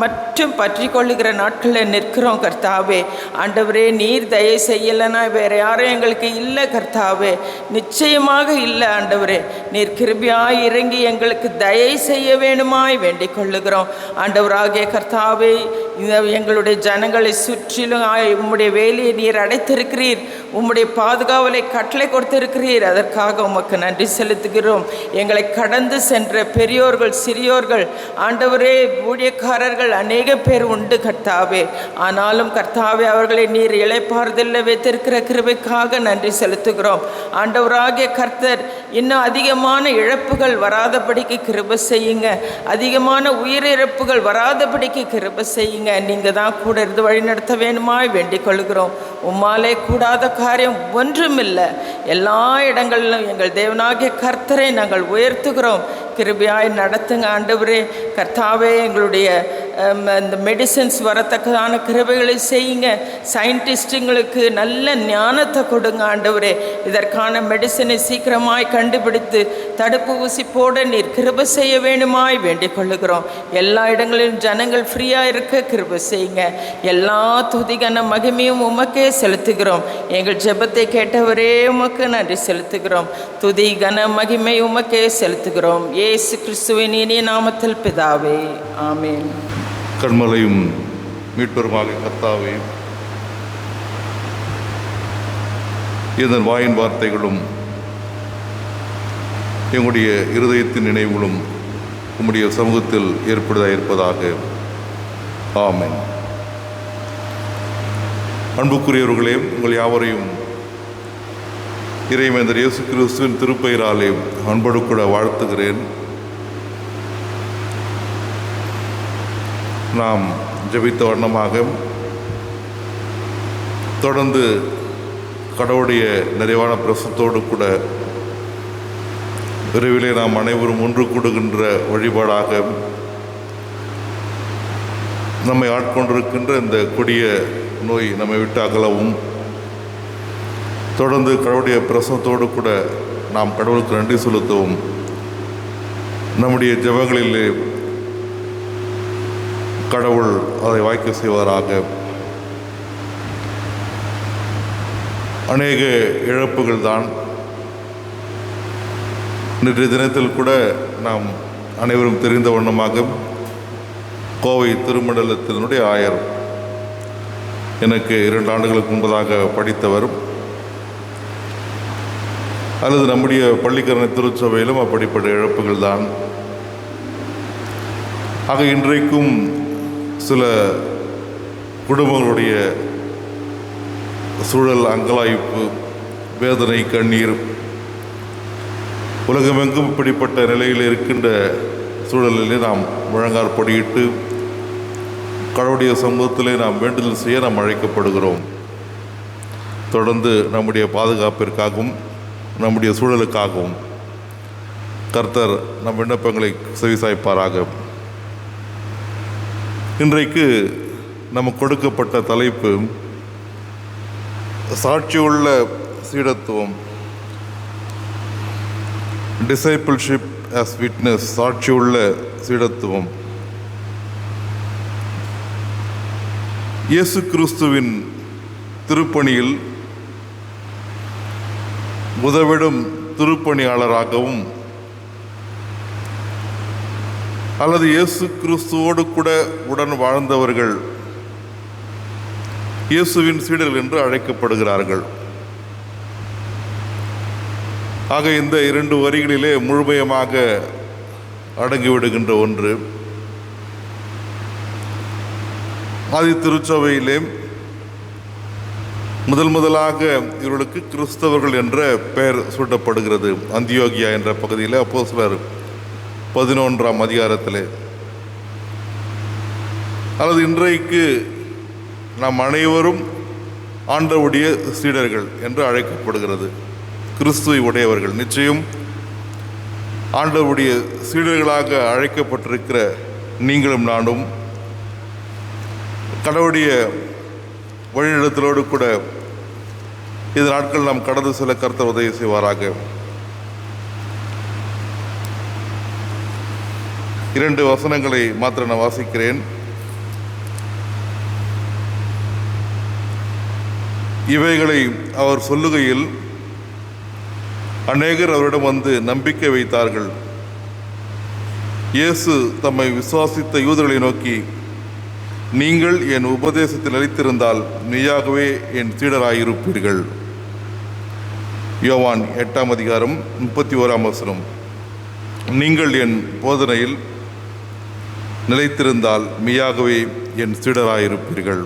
மட்டும் பற்றி கொள்ளுகிற நாட்களில் நிற்கிறோம் கர்த்தாவே. ஆண்டவரே நீர் தயை செய்யலைன்னா வேறு யாரும் எங்களுக்கு இல்லை கர்த்தாவே, நிச்சயமாக இல்லை ஆண்டவரே. நீர் கிருபையாய் இறங்கி எங்களுக்கு தயை செய்ய வேணுமாய் வேண்டிக் கொள்ளுகிறோம். ஆண்டவராகிய கர்த்தாவே, எங்களுடைய ஜனங்களை சுற்றிலும் உம்முடைய வேலையை நீர் அடைத்திருக்கிறீர், உம்முடைய பாதுகாவலை கட்டளை கொடுத்திருக்கிறீர். அதற்காக உமக்கு நன்றி செலுத்துகிறோம். எங்களை கடந்து சென்ற பெரியோர்கள் சிறியோர்கள் ஆண்டவரே ஊழியக்காரர்கள் அநேக பேர் உண்டு கர்த்தாவே. ஆனாலும் கர்த்தாவே அவர்களை நீர் இளைப்பாறுதலில் வைத்திருக்கிற கிருபைக்காக நன்றி செலுத்துகிறோம். ஆண்டவராகிய கர்த்தர் இன்னும் அதிகமான இழப்புகள் வராதபடிக்கு கிருபை செய்யுங்க, அதிகமான உயிரிழப்புகள் வராதபடிக்கு கிருபை செய்யுங்க. நீங்கள் தான் கூட இருந்து வழிநடத்த வேணுமாய் வேண்டிக் கொள்கிறோம். உம்மாலே கூடாத காரியம் ஒன்றுமில்லை. எல்லா இடங்களிலும் எங்கள் தேவனாகிய கர்த்தரை நாங்கள் உயர்த்துகிறோம். கிருபையாய் நடத்துங்க ஆண்டவரே. கர்த்தாவே, எங்களுடைய இந்த மெடிசன்ஸ் வரத்தக்கதான கிருபைகளை செய்யுங்க. சயின்டிஸ்ட்டுங்களுக்கு நல்ல ஞானத்தை கொடுங்க ஆண்டவரே. இதற்கான மெடிசனை சீக்கிரமாய் கண்டுபிடித்து தடுப்பு ஊசி போட நீர் கிருபை செய்ய வேண்டுமாய் வேண்டிக் கொள்ளுகிறோம். எல்லா இடங்களிலும் ஜனங்கள் ஃப்ரீயாக இருக்க கிருபை செய்யுங்க. எல்லா துதிகன மகிமையும் உமக்கே செலுத்துகிறோம். எங்கள் ஜெபத்தை கேட்டவரே உமக்கு நன்றி செலுத்துகிறோம். துதி கன மகிமை உமக்கே செலுத்துகிறோம். இயேசு கிறிஸ்துவின் இனிய நாமத்தில் பிதாவே, ஆமேன். கண்மலையும் மீட்பெருமாக கர்த்தாவே, இதன் வாயின் வார்த்தைகளும் எங்களுடைய இருதயத்தின் நினைவுகளும் உம்முடைய சமூகத்தில் ஏற்படுதாக இருப்பதாக. ஆமென். அன்புக்குரியவர்களே, உங்கள் யாவரையும் இறைவேந்தர் இயேசு கிறிஸ்துவின் திருப்பெயராலே அன்போடு கூட வாழ்த்துகிறேன். நாம் ஜெபித்த வண்ணமாக தொடர்ந்து கடவுளுடைய நிறைவான பிரசத்தோடு கூட விரைவிலே நாம் அனைவரும் ஒன்று கூடுகின்ற வழிபாடாக நம்மை ஆட்கொண்டிருக்கின்ற இந்த கொடிய நோய் நம்மை விட்டு அகலவும், தொடர்ந்து கடவுளுடைய பிரசத்தோடு கூட நாம் கடவுளுக்கு நன்றி செலுத்தவும், நம்முடைய ஜெபங்களிலே கடவுள் அதை வாய்க்க செய்வதாக. அநேக இழப்புகள் தான் நேற்றைய தினத்தில் கூட நாம் அனைவரும் தெரிந்த வண்ணமாக கோவை திருமண்டலத்தினுடைய ஆயர், எனக்கு 2 ஆண்டுகளுக்கு முன்பதாக படித்தவர், அல்லது நம்முடைய பள்ளிக்கரணை திருச்சபையிலும் அப்படிப்பட்ட இழப்புகள் தான். ஆக இன்றைக்கும் சில குடும்பங்களுடைய சூழல் அங்கலாய்ப்பு, வேதனை, கண்ணீர், உலகமெங்கும் இப்படிப்பட்ட நிலையில் இருக்கின்ற சூழலிலே நாம் முழங்கார் படியிட்டு கடவுளுடைய சமூகத்திலே நாம் வேண்டுதல் செய்ய நாம் அழைக்கப்படுகிறோம். தொடர்ந்து நம்முடைய பாதுகாப்பிற்காகவும் நம்முடைய சூழலுக்காகவும் கர்த்தர் நம் விண்ணப்பங்களை செவிசாய்ப்பாராக. இன்றைக்கு நமக்கு கொடுக்கப்பட்ட தலைப்பு சாட்சியுள்ள சீடத்துவம், டிசைபிள்ஷிப் ஆஸ் விட்னஸ், சாட்சியுள்ள சீடத்துவம். இயேசு கிறிஸ்துவின் திருப்பணியில் உதவிடும் திருப்பணியாளராகவும் அல்லது இயேசு கிறிஸ்துவோடு கூட உடன் வாழ்ந்தவர்கள் இயேசுவின் சீடர்கள் என்று அழைக்கப்படுகிறார்கள். ஆக இந்த 2 வரிகளிலே முழுமையமாக அடங்கிவிடுகின்ற ஒன்று. ஆதி திருச்சபையிலே முதலாக இவர்களுக்கு கிறிஸ்தவர்கள் என்ற பெயர் சூட்டப்படுகிறது. அந்தியோகியா என்ற பகுதியில் அப்போஸ்தலர் 11ஆம் அதிகாரத்திலே. அல்லது இன்றைக்கு நாம் அனைவரும் ஆண்டவருடைய சீடர்கள் என்று அழைக்கப்படுகிறது. கிறிஸ்துவை உடையவர்கள். நிச்சயம் ஆண்டவருடைய சீடர்களாக அழைக்கப்பட்டிருக்கிற நீங்களும் நானும் கடவுளுடைய வழிநடத்தலோடு கூட இந்த நாட்கள் நாம் கடந்து செல்ல கர்த்தர் உதவி செய்வாராக. 2 வசனங்களை மாத்திரம் நான் வாசிக்கிறேன். இவைகளை அவர் சொல்லுகையில் அநேகர் அவரிடம் வந்து நம்பிக்கை வைத்தார்கள். இயேசு தம்மை விசுவாசித்த யூதர்களை நோக்கி, நீங்கள் என் உபதேசத்தில் நிலைத்திருந்தால் மெய்யாகவே என் சீடராயிருப்பீர்கள். யோவான் 8ஆம் அதிகாரம் 31ஆம் வசனம். நீங்கள் என் போதனையில் நிலைத்திருந்தால் மெய்யாகவே என் சீடராயிருப்பீர்கள்.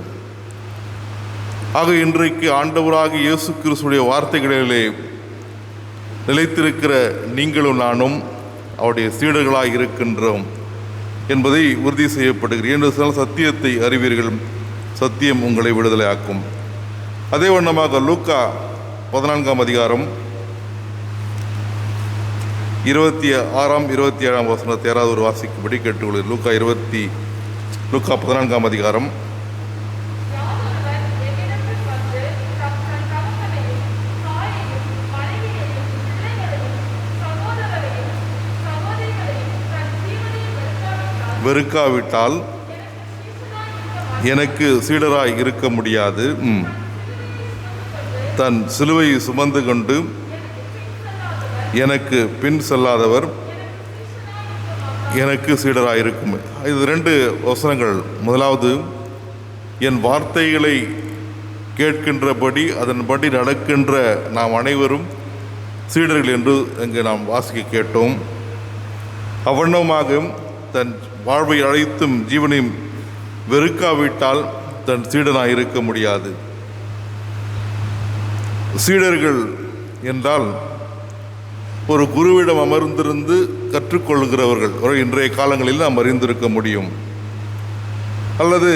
ஆக இன்றைக்கு ஆண்டவராக இயேசு கிறிஸ்துடைய வார்த்தைகளிலே நிலைத்திருக்கிற நீங்களும் நானும் அவருடைய சீடர்களாக இருக்கின்றோம் என்பதை உறுதி செய்யப்படுகிறேன். என்று சொன்னால் சத்தியத்தை அறிவீர்கள், சத்தியம் உங்களை விடுதலையாக்கும். அதே வண்ணமாக லூக்கா 14ஆம் அதிகாரம் 26, 27 வசனத்தை யாராவது ஒரு வாசிக்கும்படி கேட்டுக்கொள்கிறேன். லூக்கா 14 அதிகாரம். வெறுக்காவிட்டால் எனக்கு சீடராய் இருக்க முடியாது. தன் சிலுவையை சுமந்து கொண்டு எனக்கு பின் செல்லாதவர் எனக்கு சீடராய் இருக்கும். இது 2 வசனங்கள். முதலாவது, என் வார்த்தைகளை கேட்கின்றபடி அதன்படி நடக்கின்ற நாம் அனைவரும் சீடர்கள் என்று இங்கு நாம் வாசிக்க கேட்டோம். அவ்வண்ணமாக தன் வாழ்வை அழைத்தும் ஜீவனையும் வெறுக்காவிட்டால் தன் சீடனாக இருக்க முடியாது. சீடர்கள் என்றால் ஒரு குருவிடம் அமர்ந்திருந்து கற்றுக்கொள்கிறவர்கள் இன்றைய காலங்களில் நாம் அறிந்திருக்க முடியும். அல்லது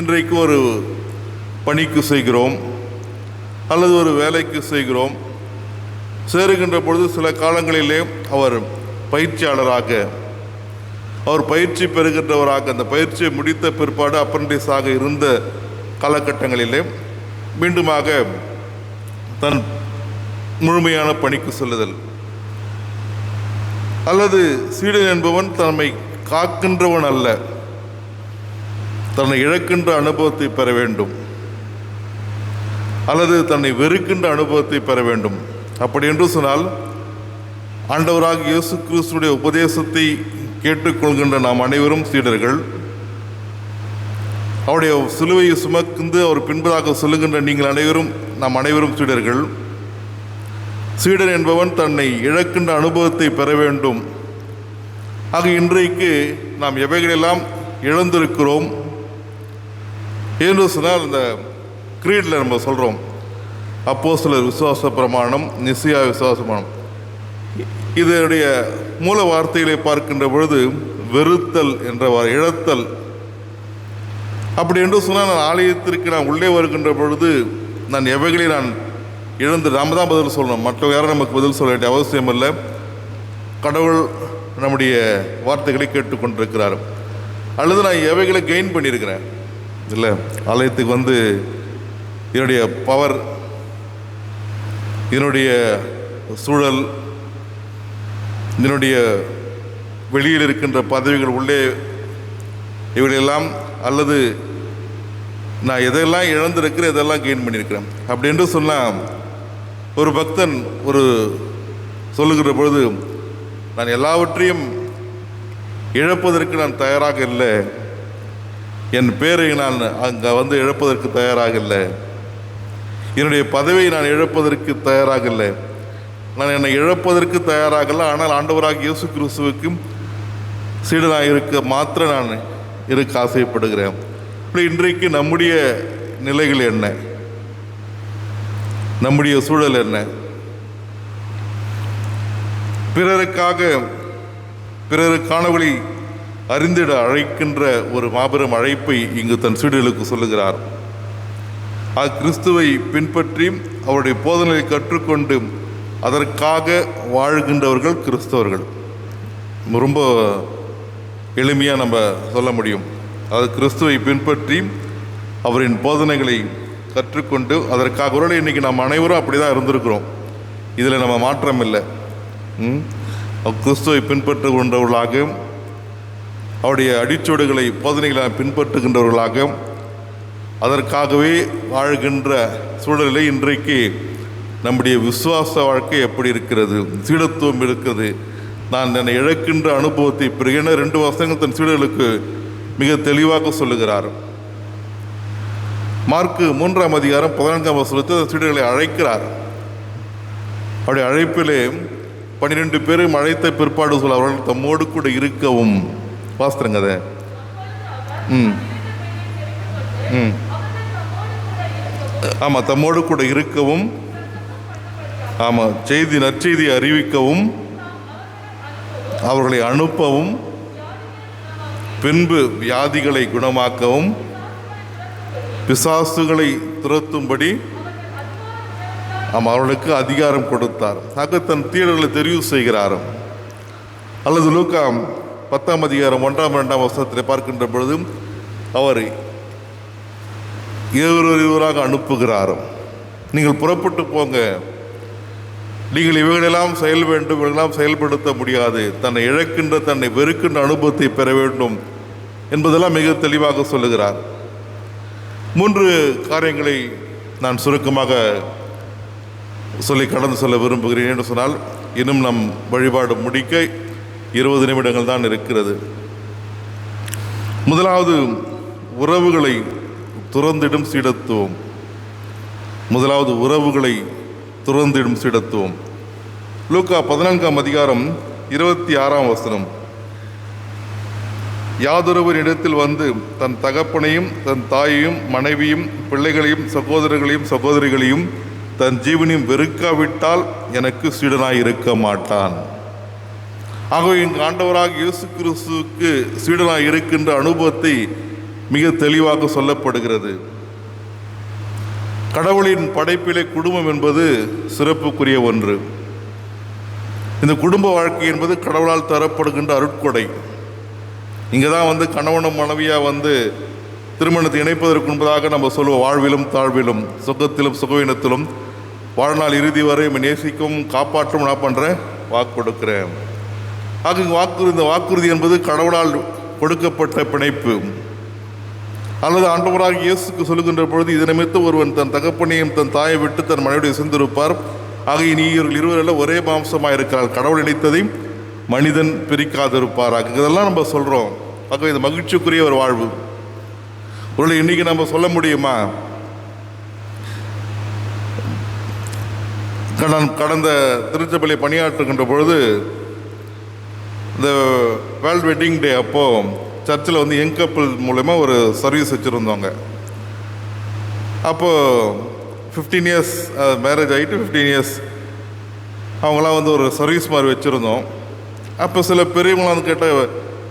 இன்றைக்கு ஒரு பணிக்கு செய்கிறோம் அல்லது ஒரு வேலைக்கு செய்கிறோம். சேருகின்ற பொழுது சில காலங்களிலே அவர் பயிற்சியாளராக, அவர் பயிற்சி பெறுகின்றவராக, அந்த பயிற்சியை முடித்த பிற்பாடு அப்ரண்டிஸாக இருந்த காலகட்டங்களிலே மீண்டுமாக தன் முழுமையான பணிக்கு செல்லுதல். அல்லது சீடன் என்பவன் தன்னை காக்கின்றவன் அல்ல, தன்னை இழக்கின்ற அனுபவத்தை பெற வேண்டும் அல்லது தன்னை வெறுக்கின்ற அனுபவத்தை பெற வேண்டும். அப்படி என்று சொன்னால் ஆண்டவராக இயேசு கிறிஸ்துடைய உபதேசத்தை கேட்டுக்கொள்கின்ற நாம் அனைவரும் சீடர்கள். அவருடைய சிலுவையை சுமந்து அவர் பின்பதாக சொல்லுகின்ற நீங்கள் அனைவரும், நாம் அனைவரும் சீடர்கள். சீடன் என்பவன் தன்னை இழக்கின்ற அனுபவத்தை பெற வேண்டும். ஆக இன்றைக்கு நாம் எவைகளெல்லாம் இழந்திருக்கிறோம் என்று சொன்னால், இந்த கிரீடில் நம்ம சொல்கிறோம், அப்போஸ்தலர் விசுவாச பிரமாணம், நிசியா விசுவாச பிரமாணம். இதனுடைய மூல வார்த்தைகளை பார்க்கின்ற பொழுது வெறுத்தல் என்ற இழத்தல். அப்படி என்று சொன்னால், நான் ஆலயத்திற்கு நான் உள்ளே வருகின்ற பொழுது நான் எவைகளை நான் இழந்து, நாம் தான் பதில் சொல்லணும், மற்றவங்க யாரும் நமக்கு பதில் சொல்ல வேண்டிய அவசியம் இல்லை. கடவுள் நம்முடைய வார்த்தைகளை கேட்டுக்கொண்டிருக்கிறார். அல்லது நான் எவைகளை கெயின் பண்ணியிருக்கிறேன் இல்லை, ஆலயத்துக்கு வந்து என்னுடைய பவர், என்னுடைய சூழல், இதனுடைய வெளியில் இருக்கின்ற பதவிகள், உள்ளே இவைகளெல்லாம், அல்லது நான் எதெல்லாம் இழந்திருக்கிறேன், எதெல்லாம் கெயின் பண்ணியிருக்கிறேன். அப்படி என்று சொன்னால், ஒரு பக்தன் ஒரு சொல்லுகிற பொழுது, நான் எல்லாவற்றையும் இழப்பதற்கு நான் தயாராக இல்லை, என் பேரை நான் அங்கே வந்து இழப்பதற்கு தயாராக இல்லை, என்னுடைய பதவியை நான் இழப்பதற்கு தயாராக இல்லை, நான் என்னை இழப்பதற்கு தயாராகல, ஆனால் ஆண்டவராக இயேசு கிறிஸ்துவுக்கு சீடனாக இருக்க மாத்திரம் நான் இருக்க ஆசைப்படுகிறேன். இப்படி இன்றைக்கு நம்முடைய நிலைகள் என்ன, நம்முடைய சூழல் என்ன? பிறருக்கானவழி அறிந்திட அழைக்கின்ற ஒரு மாபெரும் அழைப்பை இங்கு தன் சீடர்களுக்கு சொல்லுகிறார். கிறிஸ்துவை பின்பற்றி அவருடைய போதனையை கற்றுக்கொண்டு அதற்காக வாழ்கின்றவர்கள் கிறிஸ்தவர்கள். ரொம்ப எளிமையாக நம்ம சொல்ல முடியும். அது கிறிஸ்துவை பின்பற்றி அவரின் போதனைகளை கற்றுக்கொண்டு அதற்காக ஒருவேளை இன்றைக்கி நம்ம அனைவரும் அப்படி தான் இருந்திருக்கிறோம். இதில் நம்ம மாற்றம் இல்லை. கிறிஸ்துவை பின்பற்றுகின்றவர்களாக, அவருடைய அடிச்சோடுகளை போதனைகளை பின்பற்றுகின்றவர்களாக, அதற்காகவே வாழ்கின்ற சூழலில் இன்றைக்கு நம்முடைய விசுவாச வாழ்க்கை எப்படி இருக்கிறது, சீடத்துவம் இருக்கிறது. நான் என்னை இழக்கின்ற அனுபவத்தை பெறுகிற 2 வசனங்கள் தன் சீடர்களுக்கு மிக தெளிவாக சொல்லுகிறார். மார்க்கு 3 அதிகாரம் 14 வசனத்தில் சீடர்களை அழைக்கிறார். அவருடைய அழைப்பிலே 12 பேரும் அழைத்த பிற்பாடு சொல்ல, அவர்கள் தம்மோடு கூட இருக்கவும். வாஸ்திரங்க அதை. ஆமாம், தம்மோடு கூட இருக்கவும், ஆமாம், நற்செய்தி அறிவிக்கவும், அவர்களை அனுப்பவும், பின்பு வியாதிகளை குணமாக்கவும், பிசாசுகளை துரத்தும்படி அவர்களுக்கு அதிகாரம் கொடுத்தார். ஆக தன் தீடர்களை தெரிவு செய்கிறார். அல்லது லூக்கா 10ஆம் அதிகாரம் 1ஆம் 2ஆம் வசனத்தில் பார்க்கின்ற பொழுது அவர் இருவராக அனுப்புகிறார். நீங்கள் புறப்பட்டு போங்க, நீங்கள் இவைகளெல்லாம் செயல் வேண்டும், இவைகளெல்லாம் செயல்படுத்த முடியாது, தன்னை இழக்கின்ற தன்னை வெறுக்கின்ற அனுபவத்தை பெற வேண்டும் என்பதெல்லாம் மிக தெளிவாக சொல்லுகிறார். 3 காரியங்களை நான் சுருக்கமாக சொல்லி கடந்து சொல்ல விரும்புகிறேன். என்று சொன்னால் இன்னும் நம் வழிபாடு முடிக்க 20 நிமிடங்கள் தான் இருக்கிறது. முதலாவது, உறவுகளை துறந்திடும் சீடத்துவம். முதலாவது, உறவுகளை துறந்திடும் சீடத்துவம். லூக்கா 14ஆம் அதிகாரம் 26ஆம் வசனம். யாதொருவர் இடத்தில் வந்து தன் தகப்பனையும் தன் தாயையும் மனைவியும் பிள்ளைகளையும் சகோதரர்களையும் சகோதரிகளையும் தன் ஜீவனையும் வெறுக்காவிட்டால் எனக்கு சீடனாய் இருக்க மாட்டான். ஆகவே இங்கு ஆண்டவராக இயேசு கிறிஸ்துவுக்கு சீடனாய் இருக்கின்ற அனுபவத்தை மிக தெளிவாக சொல்லப்படுகிறது. கடவுளின் படைப்பிலே குடும்பம் என்பது சிறப்புக்குரிய ஒன்று. இந்த குடும்ப வாழ்க்கை என்பது கடவுளால் தரப்படுகின்ற அருட்கொடை. இங்கே தான் வந்து கணவனும் மனைவியாக திருமணத்தை இணைப்பதற்கு முன்பதாக நம்ம சொல்லுவோம், வாழ்விலும் தாழ்விலும் சுகத்திலும் சுகவீனத்திலும் வாழ்நாள் இறுதி வரை நேசிக்கவும் காப்பாற்றும் நான் பண்ணுறேன், வாக்கு கொடுக்குறேன். ஆக இந்த வாக்குறுதி என்பது கடவுளால் கொடுக்கப்பட்ட பிணைப்பு. அல்லது ஆண்டவராக இயேசுக்கு சொல்லுகின்ற பொழுது, இது நிமித்தம் ஒருவன் தன் தகப்பனையும் தன் தாயை விட்டு தன் மனைவியை சேர்ந்திருப்பார், ஆகிய நீ இருவரெல்லாம் ஒரே மாம்சமாக இருக்கிறார், கடவுள் இணைத்ததை மனிதன் பிரிக்காதிருப்பாராக. இதெல்லாம் நம்ம சொல்கிறோம். ஆக இது மகிழ்ச்சிக்குரிய ஒரு வாழ்வு. ஒருவேளை இன்னைக்கு நம்ம சொல்ல முடியுமா? கடந்த திருச்சபையை பணியாற்றுகின்ற பொழுது இந்த வேர்ல்ட் வெட்டிங் டே அப்போது சர்ச்சில் யங் கப்பிள் மூலமா ஒரு சர்வீஸ் வச்சுருந்தோங்க. அப்போது 15 இயர்ஸ் மேரேஜ் ஆகிட்டு 15 இயர்ஸ் அவங்களாம் ஒரு சர்வீஸ் மாதிரி வச்சுருந்தோம். அப்போ சில பெரியவங்களாம் கேட்ட,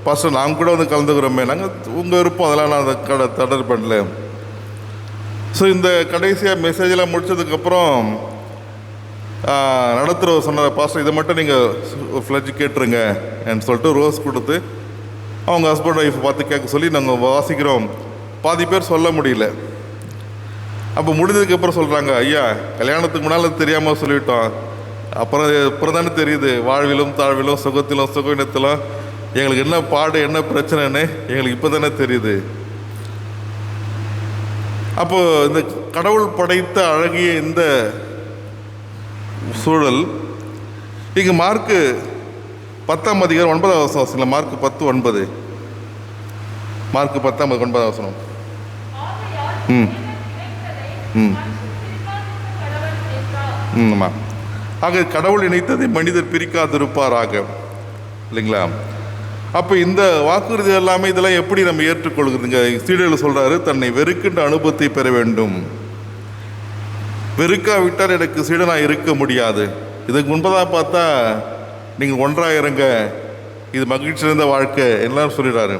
பாஸ்டர் நாங்கள் கூட கலந்துக்கிறோமே, நாங்கள் உங்கள் விருப்பம், அதெல்லாம் நான் அதை தடை பண்ணல. ஸோ இந்த கடைசியாக மெசேஜெல்லாம் முடித்ததுக்கப்புறம் நடத்துகிறவர் சொன்னார், பாஸ்டர் இதை மட்டும் நீங்கள் ஃப்ளட்ஜ் கேட்டுருங்க என்று சொல்லிட்டு ரோஸ் கொடுத்து அவங்க ஹஸ்பண்ட் ஒய்ஃப் பார்த்து கேட்க சொல்லி நாங்கள் வாசிக்கிறோம். பாதி பேர் சொல்ல முடியல. அப்போ முடிஞ்சதுக்கப்புறம் சொல்கிறாங்க, ஐயா கல்யாணத்துக்கு முன்னால் தெரியாமல் சொல்லிவிட்டோம், அப்புறம் தானே தெரியுது வாழ்விலும் தாழ்விலும் சுகத்திலும் சுகவினத்திலும் எங்களுக்கு என்ன பாடு என்ன பிரச்சனைன்னு எங்களுக்கு இப்போ தானே தெரியுது. அப்போது இந்த கடவுள் படைத்த அழகிய இந்த சூழல் இங்கே மார்க்கு 10ஆம் அதிகாரம் 9ஆம் வசனம், மார்க்கு 10:9, மார்க்கு 10:9. ஆமாம். ஆக கடவுள் இணைத்ததை மனிதர் பிரிக்காதிருப்பாராக, இல்லைங்களா? அப்போ இந்த வாக்குறுதி எல்லாமே இதெல்லாம் எப்படி நம்ம ஏற்றுக்கொள்கிறதுங்க? சீடர்கள் சொல்கிறாரு, தன்னை வெறுக்கின்ற அனுபவத்தை பெற வேண்டும், வெறுக்காவிட்டால் எனக்கு சீடனாக இருக்க முடியாது. இதுக்கு முன்பதாக பார்த்தா நீங்கள் ஒன்றாயிருங்க, இது மகிழ்ச்சி நிறைந்த வாழ்க்கை எல்லாம் சொல்லிடுறாரு.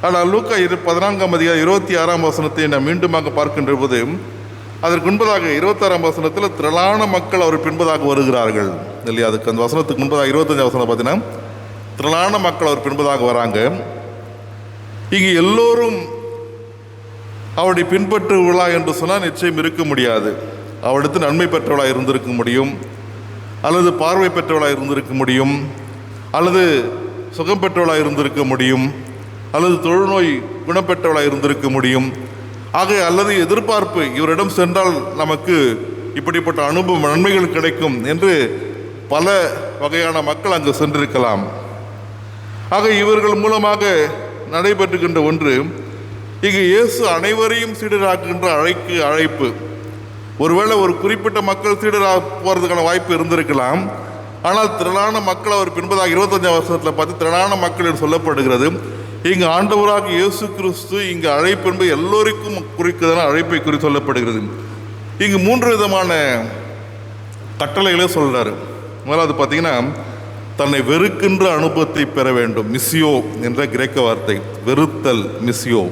ஆனால் லூக்கா 14ஆம் அதிகாரம் 26ஆம் வசனத்தை நான் மீண்டுமாக பார்க்கின்ற போது, அதற்கு முன்பதாக 26ஆம் வசனத்தில் திரளான மக்கள் அவர் பின்பதாக வருகிறார்கள், இல்லையா? அதுக்கு அந்த வசனத்துக்கு முன்பதாக 25ஆம் வசனம் பார்த்தீங்கன்னா திரளான மக்கள் அவர் பின்பதாக வராங்க. இங்கே எல்லோரும் அவருடைய பின்பற்றுவர்களா என்று சொன்னால் நிச்சயம் இருக்க முடியாது. அவரிடத்து நன்மை பெற்றவளாக இருந்திருக்க முடியும், அல்லது பார்வை பெற்றவளாக இருந்திருக்க முடியும், அல்லது சுகம் பெற்றவளாக இருந்திருக்க முடியும், அல்லது தொழுநோய் குணப்பெற்றவளாக இருந்திருக்க முடியும். ஆக அல்லது எதிர்பார்ப்பு, இவரிடம் சென்றால் நமக்கு இப்படிப்பட்ட அனுபவம் நன்மைகள் கிடைக்கும் என்று பல வகையான மக்கள் அங்கு சென்றிருக்கலாம். ஆக இவர்கள் மூலமாக நடைபெற்றுகின்ற ஒன்று, இங்கு இயேசு அனைவரையும் சீடராக்குகின்ற அழைப்பு. ஒருவேளை ஒரு குறிப்பிட்ட மக்கள் சீடராக போகிறதுக்கான வாய்ப்பு இருந்திருக்கலாம். ஆனால் திரளான மக்கள் அவர் பின்பதாக 25ஆம் வசனத்தில் பார்த்து திரளான மக்கள் என்று சொல்லப்படுகிறது. இங்கு ஆண்டவராக இயேசு கிறிஸ்து இங்கு அழைப்பு என்பது எல்லோருக்கும் குறிக்கிறதான அழைப்பை குறித்து சொல்லப்படுகிறது. இங்கு 3 விதமான கட்டளைகளே சொல்கிறார். முதலாவது பார்த்தீங்கன்னா, தன்னை வெறுக்கின்ற அனுபவத்தை பெற வேண்டும். மிஸ்யோ என்ற கிரேக்க வார்த்தை, வெறுத்தல், மிஸ்யோ,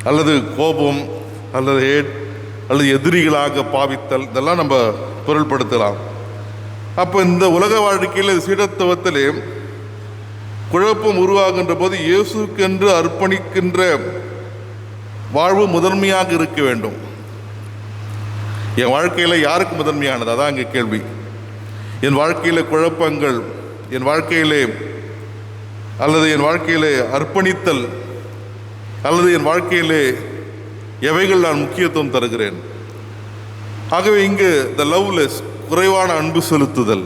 அல்லது கோபம் அல்லது ஹேட் அல்லது எதிரிகளாக பாவித்தல், இதெல்லாம் நம்ம பொருள்படுத்தலாம். அப்போ இந்த உலக வாழ்க்கையில் சீடத்துவத்திலே குழப்பம் உருவாகின்ற போது இயேசுக்கென்று அர்ப்பணிக்கின்ற வாழ்வு முதன்மையாக இருக்க வேண்டும். என் வாழ்க்கையில் யாருக்கு முதன்மையானது? அதான் இங்கே கேள்வி. என் வாழ்க்கையில் குழப்பங்கள், என் வாழ்க்கையிலே அல்லது என் வாழ்க்கையிலே அர்ப்பணித்தல், அல்லது என் வாழ்க்கையிலே எவைகள் நான் முக்கியத்துவம் தருகிறேன்? ஆகவே இங்கு த லவ்லெஸ், குறைவான அன்பு செலுத்துதல்.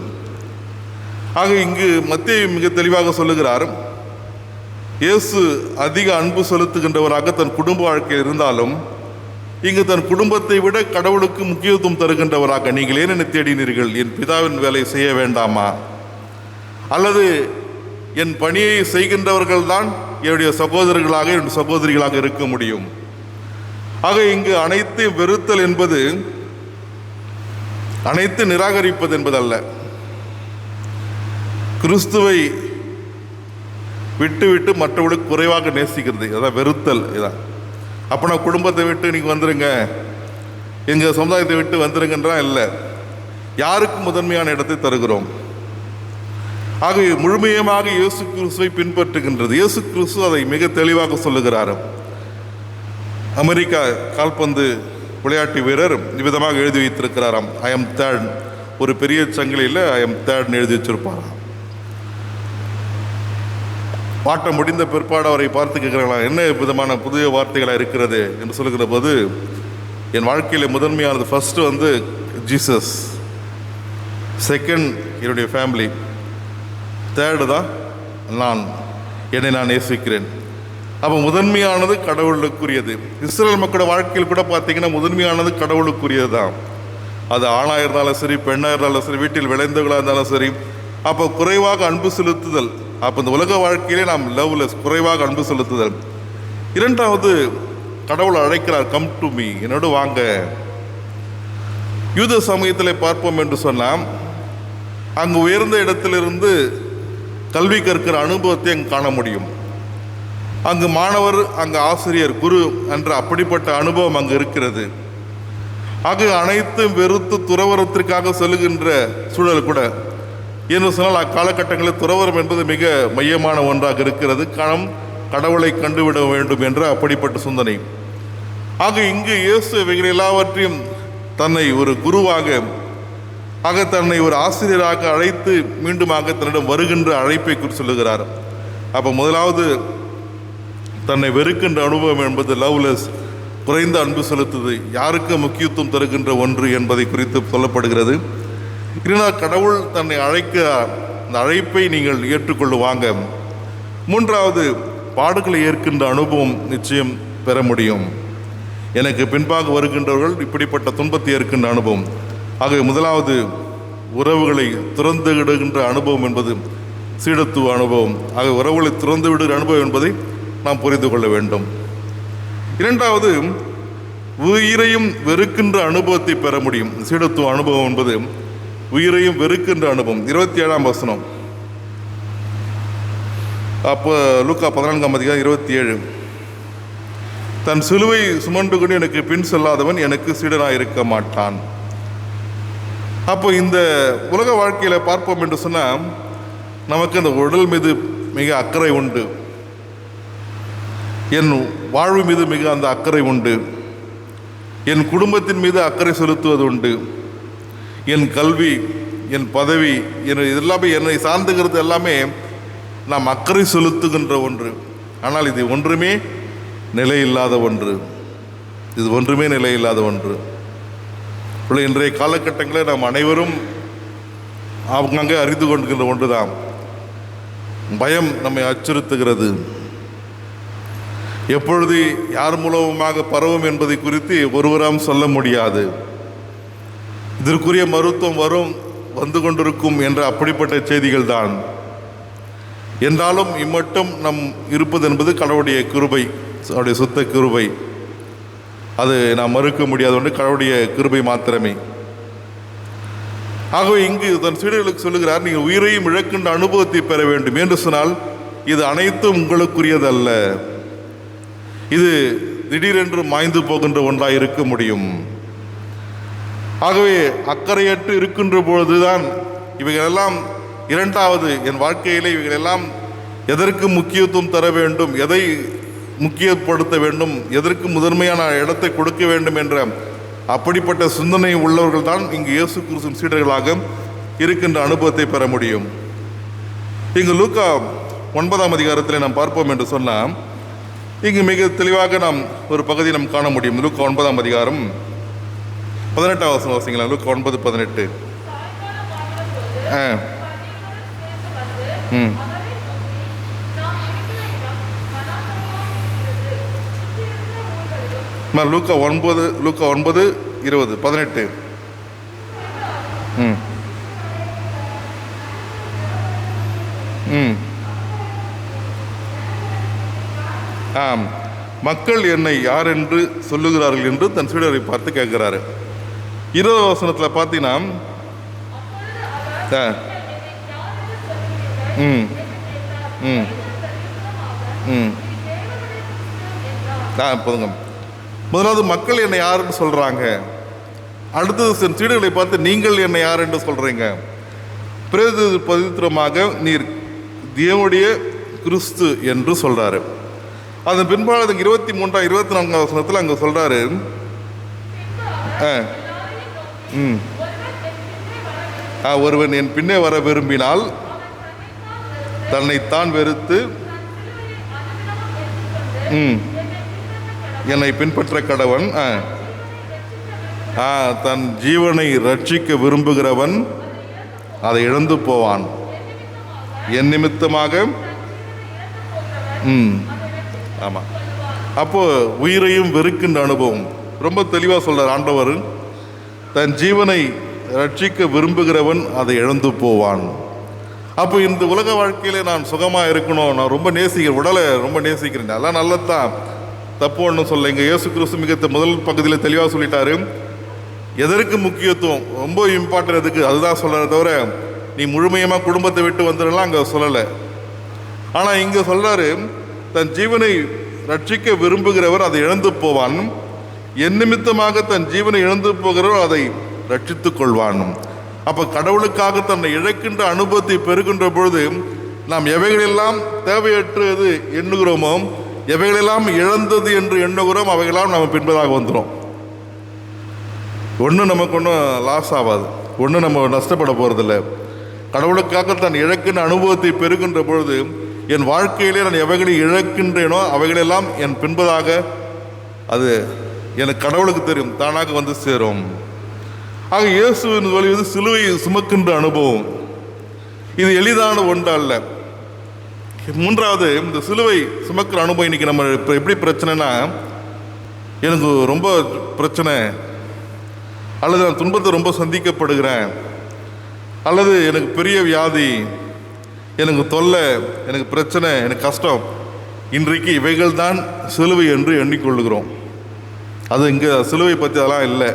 ஆக இங்கு மத்தேயு மிக தெளிவாக சொல்லுகிறார், இயேசு அதிக அன்பு செலுத்துகின்றவராக தன் குடும்ப வாழ்க்கையில் இருந்தாலும் இங்கு தன் குடும்பத்தை விட கடவுளுக்கு முக்கியத்துவம் தருகின்றவராக, நீங்கள் ஏன் என்னை தேடினீர்கள்? என் பிதாவின் வேலை செய்ய வேண்டாமா? அல்லது என் பணியை செய்கின்றவர்கள் தான் என்னுடைய சகோதரர்களாக, என்னுடைய சகோதரிகளாக இருக்க முடியும். ஆக இங்கு அனைத்து வெறுத்தல் என்பது அனைத்து நிராகரிப்பது என்பதல்ல. கிறிஸ்துவை விட்டு விட்டு மற்றவர்களுக்கு குறைவாக நேசிக்கிறது, அதான் வெறுத்தல். இதான் அப்போ நான் குடும்பத்தை விட்டு நீங்கள் வந்துடுங்க, எங்கள் சமுதாயத்தை விட்டு வந்துடுங்கன்றா இல்லை. யாருக்கு முதன்மையான இடத்தை தருகிறோம்? ஆகவே முழுமையமாக இயேசு கிறிஸ்துவை பின்பற்றுகின்றது. இயேசு கிறிஸ்து அதை மிக தெளிவாக சொல்லுகிறார். அமெரிக்கா கால்பந்து விளையாட்டு வீரர் இவ்விதமாக எழுதி வைத்திருக்கிறாராம், ஐ எம் தேர்ட். ஒரு பெரிய சங்கிலியில் ஐ எம் தேர்ட்னு எழுதி வச்சிருப்பாராம். ஆட்டம் முடிந்த பிற்பாடு அவரை பார்த்து கேட்குறாங்களா, என்ன விதமான புதிய வார்த்தைகளாக இருக்கிறது என்று சொல்லுகிற போது, என் வாழ்க்கையில் முதன்மையானது ஃபஸ்ட்டு ஜீசஸ், செகண்ட் என்னுடைய ஃபேமிலி, தேர்டு தான் என்னை நான் நேசிக்கிறேன். அப்போ முதன்மையானது கடவுளுக்குரியது. இஸ்ரேல் மக்களோட வாழ்க்கையில் கூட பார்த்தீங்கன்னா முதன்மையானது கடவுளுக்குரியது தான். அது ஆணாக இருந்தாலும் சரி, பெண்ணாக இருந்தாலும் சரி, வீட்டில் விளைந்தவர்களாக இருந்தாலும் சரி. அப்போ குறைவாக அன்பு செலுத்துதல். அப்போ இந்த உலக வாழ்க்கையிலே நாம் லவ்லெஸ், குறைவாக அன்பு செலுத்துதல். இரண்டாவது, கடவுள் அழைக்கிறார், கம் டு மீ, என்னோடு வாங்க. யூத சமயத்தில் பார்ப்போம் என்று சொன்னால், அங்கு உயர்ந்த இடத்திலிருந்து கல்வி கற்கிற அனுபவத்தை அங்கு காண முடியும். அங்கு மாணவர், அங்கு ஆசிரியர், குரு என்ற அப்படிப்பட்ட அனுபவம் அங்கு இருக்கிறது. ஆக அனைத்தும் வெறுத்து துறவரத்திற்காக செல்லுகின்ற சூழல் கூட என்று சொன்னால், அக்காலகட்டங்களில் துறவரம் என்பது மிக மையமான ஒன்றாக இருக்கிறது. கடவுளை கண்டுவிட வேண்டும் என்ற அப்படிப்பட்ட சிந்தனை. ஆக இங்கு இயேசு இவைகள் எல்லாவற்றையும் தன்னை ஒரு குருவாக, தன்னை ஒரு ஆசிரியராக அழைத்து மீண்டுமாக தன்னிடம் வருகின்ற அழைப்பை குறித்து சொல்லுகிறார். அப்போ முதலாவது, தன்னை வெறுக்கின்ற அனுபவம் என்பது லவ்லெஸ், குறைந்த அன்பு செலுத்துது, யாருக்கு முக்கியத்துவம் தருகின்ற ஒன்று என்பதை குறித்து சொல்லப்படுகிறது. இரண்டாவது, கடவுள் தன்னை அழைக்கிறார், அந்த அழைப்பை நீங்கள் ஏற்றுக்கொள்ளுவாங்க. மூன்றாவது, பாடுகளை ஏற்கின்ற அனுபவம் நிச்சயம் பெற முடியும். எனக்கு பின்பாக வருகின்றவர்கள் இப்படிப்பட்ட துன்பத்தை ஏற்கின்ற அனுபவம். ஆகவே முதலாவது, உறவுகளை துறந்து விடுகின்ற அனுபவம் என்பது சீடத்துவ அனுபவம். ஆக உறவுகளை துறந்து விடுகிற அனுபவம் என்பதை நாம் புரிந்து கொள்ள வேண்டும். இரண்டாவது, உயிரையும் வெறுக்கின்ற அனுபவத்தை பெற முடியும். சீடத்துவ அனுபவம் என்பது உயிரையும் வெறுக்கின்ற அனுபவம். 27ஆம் வசனம். அப்போ லூக்கா 14:27, தன் சிலுவை சுமந்து கொண்டு எனக்கு பின் செல்லாதவன் எனக்கு சீடனாக இருக்க மாட்டான். அப்போ இந்த உலக வாழ்க்கையில் பார்ப்போம் என்று சொன்னால், நமக்கு அந்த உடல் மீது மிக அக்கறை உண்டு, என் வாழ்வு மீது மிக அந்த அக்கறை உண்டு, என் குடும்பத்தின் மீது அக்கறை செலுத்துவது உண்டு, என் கல்வி, என் பதவி, எல்லாமே என்னை சார்ந்துகிறது எல்லாமே நாம் அக்கறை செலுத்துகின்ற ஒன்று. ஆனால் இது ஒன்றுமே நிலையில்லாத ஒன்று. இது ஒன்றுமே நிலையில்லாத ஒன்று. இன்றைய காலகட்டங்களில் நாம் அனைவரும் அங்கங்கே அறிந்து கொண்டிருக்கின்ற ஒன்று தான், பயம் நம்மை அச்சுறுத்துகிறது. எப்பொழுது யார் மூலமாக பரவும் என்பதை குறித்து ஒருவராம் சொல்ல முடியாது. இதற்குரிய மருத்துவம் வந்து கொண்டிருக்கும் என்ற அப்படிப்பட்ட செய்திகள் தான். என்றாலும் இம்மட்டும் நம் இருப்பது என்பது கடவுளுடைய கிருபை, அவருடைய சுத்த கிருபை. அது நாம் மறுக்க முடியாத ஒன்று, கடவுளுடைய கிருபை மாத்திரமே. ஆகவே இங்கு தன் சீடர்களுக்கு சொல்லுகிறார், நீங்கள் உயிரையும் இழக்கின்ற அனுபவத்தை பெற வேண்டும் என்று சொன்னால், இது அனைத்தும் உங்களுக்குரியதல்ல. இது திடீரென்று மாய்ந்து போகின்ற ஒன்றாக இருக்க முடியும். ஆகவே அக்கறையற்று இருக்கின்ற பொழுதுதான் இவைகளெல்லாம் இரண்டாவது என் வாழ்க்கையிலே இவைகளெல்லாம் எதற்கு முக்கியத்துவம் தர வேண்டும், எதை முக்கியப்படுத்த வேண்டும், எதற்கு முதன்மையான இடத்தை கொடுக்க வேண்டும் என்ற அப்படிப்பட்ட சிந்தனை உள்ளவர்கள் தான் இங்கு இயேசு கிறிஸ்துவின் சீடர்களாக இருக்கின்ற அனுபவத்தை பெற முடியும். இங்கு லூக்கா 9ஆம் அதிகாரத்தில் நாம் பார்ப்போம் என்று சொன்னால் இங்கு மிக தெளிவாக நாம் ஒரு பகுதியை நாம் காண முடியும். லூக்கா 9ஆம் அதிகாரம் 18ஆம் வசனம் வாசிங்களா. லூக்கா 9:18. லூக்கா 9:20 18. ஆம், மக்கள் என்னை யார் என்று சொல்லுகிறார்கள் என்று தன் சீடரை பார்த்து கேட்கிறாரு. 20 வசனத்தில் பார்த்தீங்கன்னா போதுங்க. முதலாவது மக்கள் என்னை யாருன்னு சொல்றாங்க. அடுத்தது சீடர்களை பார்த்து நீங்கள் என்னை யார் என்று சொல்றீங்க. பிரதித்திரமாக நீர் தேவனுடைய கிறிஸ்து என்று சொல்றாரு. அதன் பின்பாடு 23ஆம் 24ஆம் வசனத்தில் அங்கே சொல்றாரு, ஒருவன் என் பின்னே வர விரும்பினால் தன்னைத்தான் வெறுத்து என்னை பின்பற்ற கடவன். தன் ஜீவனை ரட்சிக்க விரும்புகிறவன் அதை இழந்து போவான். என் நிமித்தமாக ஆமாம். அப்போ உயிரையும் வெறுக்கின்ற அனுபவம் ரொம்ப தெளிவாக சொல்றார் ஆண்டவர். தன் ஜீவனை ரட்சிக்க விரும்புகிறவன் அதை இழந்து போவான். அப்போ இந்த உலக வாழ்க்கையில நான் சுகமாக இருக்கணும், நான் ரொம்ப நேசிக்கிறேன், உடலை ரொம்ப நேசிக்கிறேன், அதெல்லாம் நல்லதான், தப்பு ஒன்றும் சொல்ல. இங்கே இயேசு கிறிஸ்து மிக முதல் பகுதியில் தெளிவாக சொல்லிட்டாரு. எதற்கு முக்கியத்துவம், ரொம்ப இம்பார்ட்டன் எதுக்கு, அதுதான் சொல்கிறத தவிர நீ முழுமையமாக குடும்பத்தை விட்டு வந்துடலாம் அங்கே சொல்லலை. ஆனால் இங்கே சொல்கிறாரு, தன் ஜீவனை ரட்சிக்க விரும்புகிறவர் அதை இழந்து போவான், என் நிமித்தமாக தன் ஜீவனை இழந்து போகிறவர் அதை ரட்சித்துக் கொள்வான். அப்போ கடவுளுக்காக தன்னை இழக்கின்ற அனுபவத்தை பெறுகின்ற பொழுது நாம் எவைகளெல்லாம் தேவையற்றது எண்ணுகிறோமோ, எவைகளெல்லாம் இழந்தது என்று எண்ணுகிறோம், அவைகளெல்லாம் நம்ம பின்பதாக வந்துடும். ஒன்றும் நமக்கு ஒன்றும் லாஸ் ஆகாது, ஒன்றும் நம்ம நஷ்டப்பட போகிறதில்ல. கடவுளுக்காக தன் இழக்கின்ற அனுபவத்தை பெறுகின்ற பொழுது என் வாழ்க்கையிலே நான் எவைகளை இழக்கின்றேனோ அவைகளெல்லாம் என் பின்பதாக அது எனக்கு கடவுளுக்கு தெரியும், தானாக வந்து சேரும். ஆக இயேசுவின் வழி சிலுவையை சுமக்கின்ற அனுபவம் இது எளிதான ஒன்று அல்ல. மூன்றாவது, இந்த சிலுவை சுமக்கிற அனுபவம் இன்னைக்கு நம்ம இப்போ எப்படி பிரச்சனைனா, எனக்கு ரொம்ப பிரச்சனை, அல்லது நான் துன்பத்தை ரொம்ப சந்திக்கப்படுகிறேன், அல்லது எனக்கு பெரிய வியாதி, எனக்கு தொல்லை, எனக்கு பிரச்சனை, எனக்கு கஷ்டம், இன்றைக்கு இவைகள் தான் சிலுவை என்று எண்ணிக்கொள்ளுகிறோம். அது இங்கே சிலுவை பற்றி அதெல்லாம் இல்லை.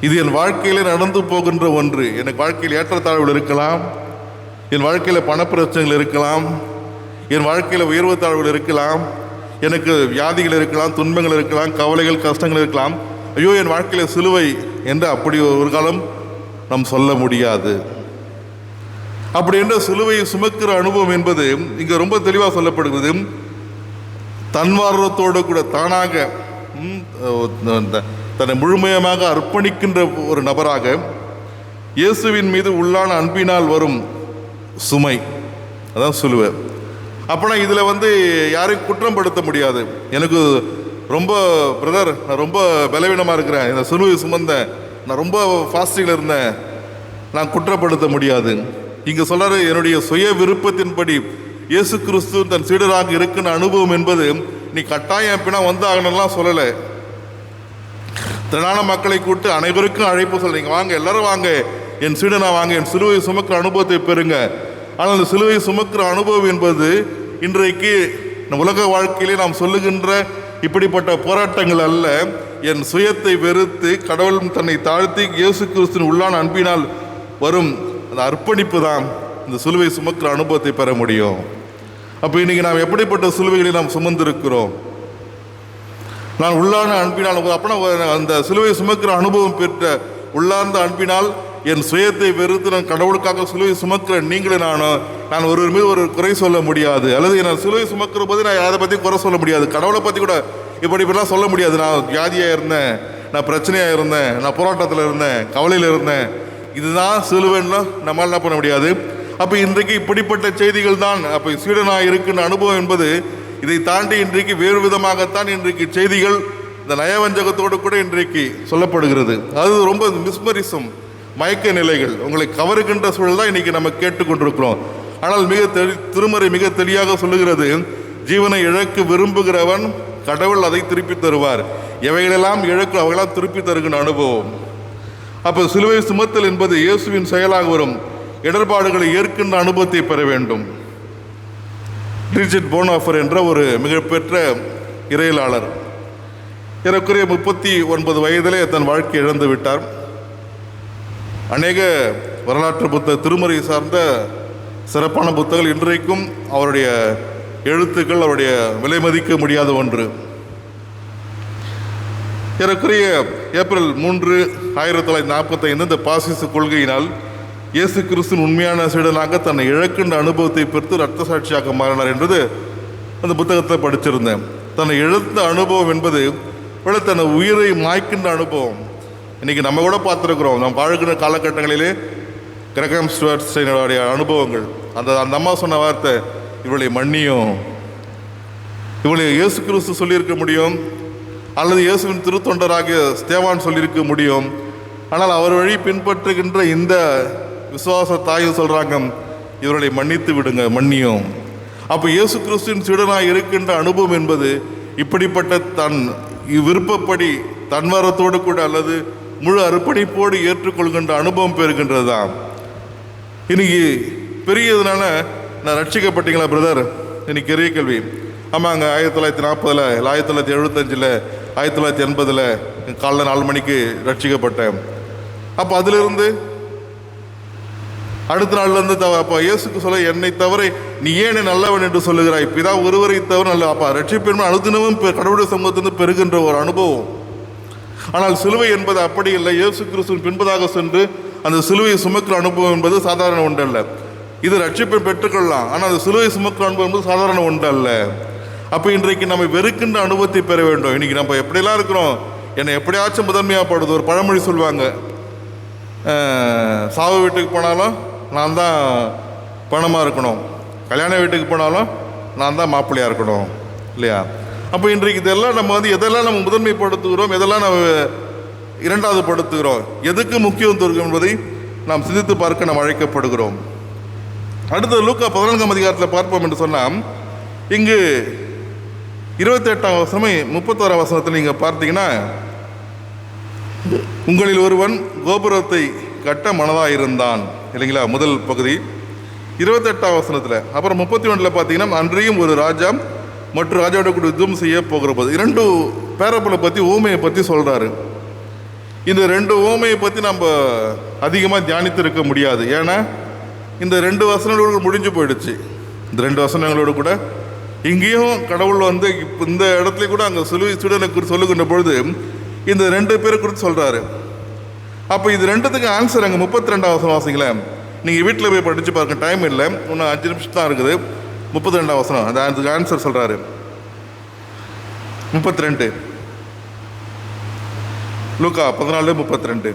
இது என் வாழ்க்கையில் நடந்து போகின்ற ஒன்று. எனக்கு வாழ்க்கையில் ஏற்றத்தாழ்வுகள் இருக்கலாம், என் வாழ்க்கையில் பணப்பிரச்சனைகள் இருக்கலாம், என் வாழ்க்கையில் உயர்வு தாழ்வுகள் இருக்கலாம், எனக்கு வியாதிகள் இருக்கலாம், துன்பங்கள் இருக்கலாம், கவலைகள் கஷ்டங்கள் இருக்கலாம். ஐயோ என் வாழ்க்கையில் சிலுவை என்று அப்படி ஒரு காலம் நாம் சொல்ல முடியாது. அப்படி என்ற சிலுவையை சுமக்கிற அனுபவம் என்பது இங்கே ரொம்ப தெளிவாக சொல்லப்படுகிறது. தன்வாரத்தோடு கூட தானாக தன்னை முழுமையமாக அர்ப்பணிக்கின்ற ஒரு நபராக இயேசுவின் மீது உள்ளான அன்பினால் வரும் சுமை, அதான் சிலுவை. அப்போனா இதில் யாரையும் குற்றம் படுத்த முடியாது. எனக்கு ரொம்ப பிரதர், நான் ரொம்ப பலவீனமாக இருக்கிறேன், இந்த சிலுவை சுமந்தேன், நான் ரொம்ப ஃபாஸ்டிங்கில் இருந்தேன், நான் குற்றப்படுத்த முடியாது. இங்கே சொல்கிறாரு, என்னுடைய சுய விருப்பத்தின்படி இயேசு கிறிஸ்து தன் சீடராக இருக்கின்ற அனுபவம் என்பது நீ கட்டாயம் எப்படின்னா ஆகணும்லாம் சொல்லலை. திரளான மக்களை கூட்டு அனைவருக்கும் அழைப்பு சொல்றீங்க, வாங்க எல்லாரும் வாங்க, என் சீடனா வாங்க, என் சிலுவை சுமக்கிற அனுபவத்தை பெறுங்க. ஆனால் அந்த சிலுவை சுமக்கிற அனுபவம் என்பது இன்றைக்கு உலக வாழ்க்கையிலே நாம் சொல்லுகின்ற இப்படிப்பட்ட போராட்டங்கள் அல்ல. என் சுயத்தை வெறுத்து கடவுள் தன்னை தாழ்த்தி இயேசு கிறிஸ்துவின் உள்ளான அன்பினால் வரும் அந்த அர்ப்பணிப்பு தான் இந்த சிலுவை சுமக்கிற அனுபவத்தை பெற முடியும். அப்போ இன்னைக்கு நாம் எப்படிப்பட்ட சிலுவைகளை நாம் சுமந்திருக்கிறோம்? நான் உள்ளான அன்பினால், அப்போனா அந்த சிலுவை சுமக்கிற அனுபவம் பெற்ற உள்ளார்ந்த அன்பினால் என் சுயத்தை வெறுத்து நான் கடவுளுக்காக சிலுவை சுமக்கிற நீங்களும் நான் ஒருவர் மீது ஒரு குறை சொல்ல முடியாது, அல்லது நான் சிலுவை சுமக்கிற போது நான் அதை பற்றி குறை சொல்ல முடியாது, கடவுளை பற்றி கூட இப்படிலாம் சொல்ல முடியாது. நான் வியாதியாக இருந்தேன், நான் பிரச்சனையாக இருந்தேன், நான் போராட்டத்தில் இருந்தேன், கவலையில் இருந்தேன், இதுதான் சிலுவைன்னா நம்மளால் என்ன பண்ண முடியாது. அப்போ இன்றைக்கு இப்படிப்பட்ட செய்திகள் தான். அப்போ சீடனாக இருக்கின்ற அனுபவம் என்பது இதை தாண்டி இன்றைக்கு வேறு விதமாகத்தான் இன்றைக்கு செய்திகள் இந்த நயவஞ்சகத்தோடு கூட இன்றைக்கு சொல்லப்படுகிறது. அது ரொம்ப மிஸ்மரிசம், மயக்க நிலைகள், உங்களை கவருகின்ற சூழல் தான் இன்றைக்கி நம்ம கேட்டுக்கொண்டிருக்கிறோம். ஆனால் திருமறை மிக தெளிவாக சொல்லுகிறது, ஜீவனை இழக்க விரும்புகிறவன் கடவுள் அதை திருப்பி தருவார், எவைகளெல்லாம் இழக்கும் அவைகளெல்லாம் திருப்பி தருகின்ற அனுபவம். அப்போ சிலுவை சுமத்தல் என்பது இயேசுவின் செயலாக வரும் இடர்பாடுகளை ஏற்கின்ற அனுபவத்தை பெற வேண்டும். டிரிச்சர்ட் போனாஃபர் என்ற ஒரு மிகப்பெற்ற இறையலாளர் ஏறக்குறைய 39 வயதிலே தன் வாழ்க்கை இழந்து விட்டார். அநேக வரலாற்று திருமறை சார்ந்த சிறப்பான புத்தகங்கள் இன்றைக்கும் அவருடைய எழுத்துக்கள் அவருடைய விலை மதிக்க முடியாத ஒன்று. ஏறக்குறைய ஏப்ரல் 3, 1945 இந்த பாசிச கொள்கையினால் இயேசு கிறிஸ்துவின் உண்மையான சீடனாக தன்னை இழக்கின்ற அனுபவத்தை பெற்று இரத்த சாட்சியாக மாறினார் என்பது அந்த புத்தகத்தில் படிச்சிருந்தேன். தன்னை இழந்த அனுபவம் என்பது தன்னை உயிரை மாய்க்கின்ற அனுபவம். இன்றைக்கி நம்ம கூட பார்த்துருக்குறோம், நம்ம வாழ்கிற காலகட்டங்களிலே கிரகம் ஸ்டுவர்ட்ஸினுடைய அனுபவங்கள். அந்த அம்மா சொன்ன வார்த்தை, இவளை மன்னியும், இவளை இயேசு கிறிஸ்து சொல்லியிருக்க முடியும், அல்லது இயேசுவின் திருத்தொண்டராகிய ஸ்தேவான் சொல்லியிருக்க முடியும். ஆனால் அவர் வழி பின்பற்றுகின்ற இந்த விசுவாச தாயும் சொல்கிறாங்க, இவர்களை மன்னித்து விடுங்க, மன்னியும். அப்போ இயேசு கிறிஸ்துவின் சீடனாக இருக்கின்ற அனுபவம் என்பது இப்படிப்பட்ட தன் விருப்பப்படி தன்வரத்தோடு கூட அல்லது முழு அர்ப்பணிப்போடு ஏற்றுக்கொள்கின்ற அனுபவம் பெறுகின்றது தான். இன்னைக்கு பெரியதுனால நான் ரட்சிக்கப்பட்டீங்களா பிரதர், இன்னைக்கு பெரிய கேள்வி. ஆமாங்க, 1940, 1975, 1980 காலைல 4 மணிக்கு ரட்சிக்கப்பட்டேன். அப்போ அதிலிருந்து அடுத்த நாள்லேருந்து அப்போ இயேசுக்கு சொல்ல, என்னை தவிர நீ ஏன் நல்லவன் என்று சொல்லுகிறாய், பிதா ஒருவரை தவிர நல்ல. அப்போ ரட்சிப்பின் அனுதினமும் கடவுளுடைய சமூகத்திலிருந்து பெறுகின்ற ஒரு அனுபவம். ஆனால் சிலுவை என்பது அப்படி இல்லை. இயேசு கிறிஸ்துவின் பின்பதாக சென்று அந்த சிலுவையை சுமக்கிற அனுபவம் என்பது சாதாரண ஒன்று அல்ல. இது ரட்சிப்பை பெற்றுக்கொள்ளலாம், ஆனால் அந்த சிலுவை சுமக்கிற அனுபவம் என்பது சாதாரண ஒன்று அல்ல. அப்போ இன்றைக்கு நம்ம வெறுக்கின்ற அனுபவத்தை பெற வேண்டும். இன்றைக்கி நம்ம எப்படிலாம் இருக்கிறோம், என்னை எப்படியாச்சும் முதன்மையாகப்படுது. ஒரு பழமொழி சொல்லுவாங்க, சாவு வீட்டுக்கு போனாலும் நான் தான் பணமாக இருக்கணும், கல்யாண வீட்டுக்கு போனாலும் நான் தான் மாப்பிள்ளையாக இருக்கணும், இல்லையா? அப்போ இன்றைக்கு இதெல்லாம் நம்ம எதெல்லாம் நம்ம முதன்மைப்படுத்துகிறோம், எதெல்லாம் நம்ம இரண்டாவது படுத்துகிறோம், எதுக்கு முக்கியத்துவம் இருக்கும் என்பதை நாம் சிந்தித்து பார்க்க நாம் அழைக்கப்படுகிறோம். அடுத்தது லூக்கா 14ஆம் அதிகாரத்தில் பார்ப்போம் என்று சொன்னால், இங்கு 28ஆம் வசனம் 31ஆம் வசனத்தில் நீங்கள் பார்த்தீங்கன்னா, உங்களில் ஒருவன் கோபுரத்தை கட்ட மனதாக இருந்தான், இல்லைங்களா? முதல் பகுதி 28ஆம் வசனத்தில். அப்புறம் 31 பார்த்தீங்கன்னா, அன்றையும் ஒரு ராஜா மற்றும் ராஜாவோட கூட யுத்தம் செய்ய போகிற போது 2 பேரப்பிளை பற்றி ஊமையை பற்றி சொல்கிறாரு. இந்த 2 ஊமையை பற்றி நம்ம அதிகமாக தியானித்து இருக்க முடியாது. ஏன்னா இந்த 2 வசனங்களோடு முடிஞ்சு போயிடுச்சு. இந்த 2 வசனங்களோடு கூட இங்கேயும் கடவுள் இந்த இடத்துல கூட அங்கே சீடனை குறித்து சொல்லுகின்ற பொழுது இந்த 2 பேரை குறித்து சொல்கிறாரு. அப்போ இது 2த்துக்கு ஆன்சர் அங்கே 32ஆம் வசனம் வாசிங்களேன். நீங்கள் வீட்டில் போய் படித்து பாருங்க, டைம் இல்லை, இன்னும் 5 நிமிஷம் தான் இருக்குது. 32ஆம் வசனம் அதுக்கு ஆன்சர் சொல்கிறாரு. 32 லூக்கா 14:32.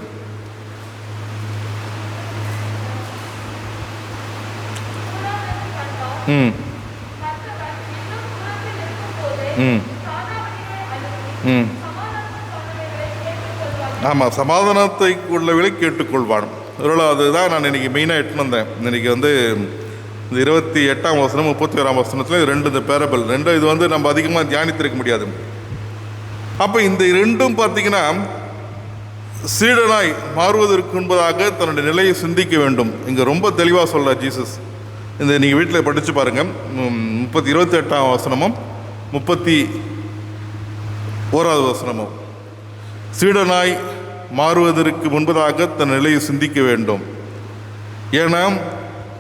ம் ம் ம் ஆமாம், சமாதானத்தை உள்ளவர்களை கேட்டுக்கொள்வான். அதுதான் நான் இன்றைக்கி மெயினாக எட்டுன்னு வந்தேன். இன்றைக்கி இந்த 28ஆம் வசனம் 31ஆம் வசனத்தில் இது 2 இந்த பேரபிள் 2 இது நம்ம அதிகமாக தியானித்திருக்க முடியாது. அப்போ இந்த 2ம் பார்த்தீங்கன்னா சீடனாய் மாறுவதற்கு முன்பதாக தன்னுடைய நிலையை சிந்திக்க வேண்டும். இங்கே ரொம்ப தெளிவாக சொல்கிறார் ஜீசஸ். இந்த நீங்கள் வீட்டில் படித்து பாருங்கள், 28ஆம் வசனமும் 31ஆவது வசனமும். சீடனாய் மாறுவதற்கு முன்பதாக தன் நிலையை சிந்திக்க வேண்டும். ஏன்னா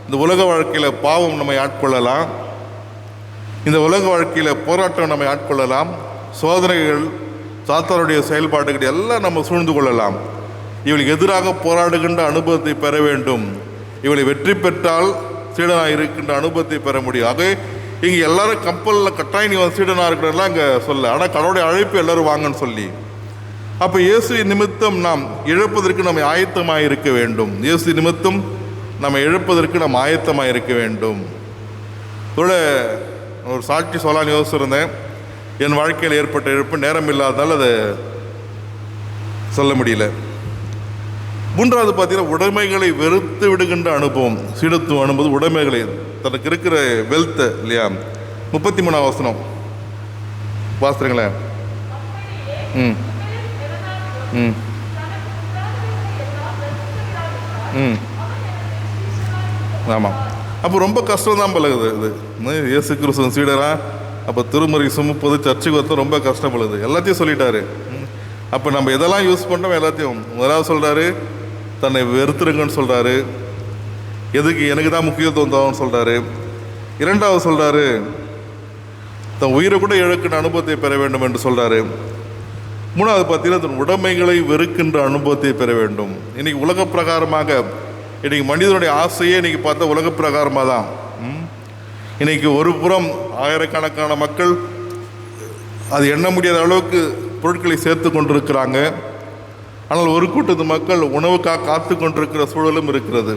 இந்த உலக வாழ்க்கையில் பாவம் நம்மை ஆட்கொள்ளலாம், இந்த உலக வாழ்க்கையில் போராட்டம் நம்மை ஆட்கொள்ளலாம், சோதனைகள், சாத்தானுடைய செயல்பாடுகள் எல்லாம் நம்ம சூழ்ந்து கொள்ளலாம். இவளுக்கு எதிராக போராடுகின்ற அனுபவத்தை பெற வேண்டும். இவளை வெற்றி பெற்றால் சீடனாக இருக்கின்ற அனுபவத்தை பெற முடியும். ஆக இங்கே எல்லாரும் கப்பலில் கட்டாயம் நீ சீடனாக இருக்கிறதெல்லாம் இங்கே சொல்ல, ஆனால் கடவுளுடைய அழைப்பு எல்லோரும் வாங்கன்னு சொல்லி. அப்போ இயேசு நிமித்தம் நாம் இழப்பதற்கு நம்ம ஆயத்தமாக இருக்க வேண்டும். இயேசு நிமித்தம் நம்ம இழப்பதற்கு நம்ம ஆயத்தமாக இருக்க வேண்டும். இதோட ஒரு சாட்சி சொல்லலான்னு யோசிச்சிருந்தேன். என் வாழ்க்கையில் ஏற்பட்ட இழப்பு நேரம் இல்லாததால் அதை சொல்ல முடியல. மூன்றாவது பார்த்தீங்கன்னா உடைமைகளை வெறுத்து விடுகின்ற அனுபவம். சீடத்துவம் அனுபவம் உடைமைகளை, தனக்கு இருக்கிற வெல்த் இல்லையா. 33 வசனம் வாசிக்கிறீங்களே. ம் ம் ம் ஆமாம். அப்போ ரொம்ப கஷ்டம் தான் பழகுது இது. இயேசு கிறிஸ்துவின் சீடரா அப்போ திருமுறை சுமப்பது, சர்ச்சுக்கு வரது ரொம்ப கஷ்டப்படுது. எல்லாத்தையும் சொல்லிட்டாரு. அப்போ நம்ம எதெல்லாம் யூஸ் பண்ணுறோம் எல்லாத்தையும். முதலாவது சொல்கிறாரு தன்னை வெறுத்துருங்கன்னு சொல்கிறாரு. எதுக்கு எனக்கு தான் முக்கியத்துவம் தோணுன்னு சொல்கிறாரு. இரண்டாவது சொல்கிறாரு தன் உயிரை கூட இழக்கின்ற அனுபவத்தை பெற வேண்டும் என்று சொல்கிறாரு. மூணாவது பார்த்தீங்கன்னா தன் உடைமைகளை வெறுக்கின்ற அனுபவத்தை பெற வேண்டும். இன்றைக்கி உலக பிரகாரமாக, இன்றைக்கி மனிதனுடைய ஆசையே இன்றைக்கி பார்த்தா உலக பிரகாரமாக தான். இன்றைக்கி ஒரு புறம் ஆயிரக்கணக்கான மக்கள் அது எண்ண முடியாத அளவுக்கு பொருட்களை சேர்த்து கொண்டிருக்கிறாங்க. ஆனால் ஒரு கூட்டத்து மக்கள் உணவுக்காக காத்து கொண்டிருக்கிற சூழலும் இருக்கிறது.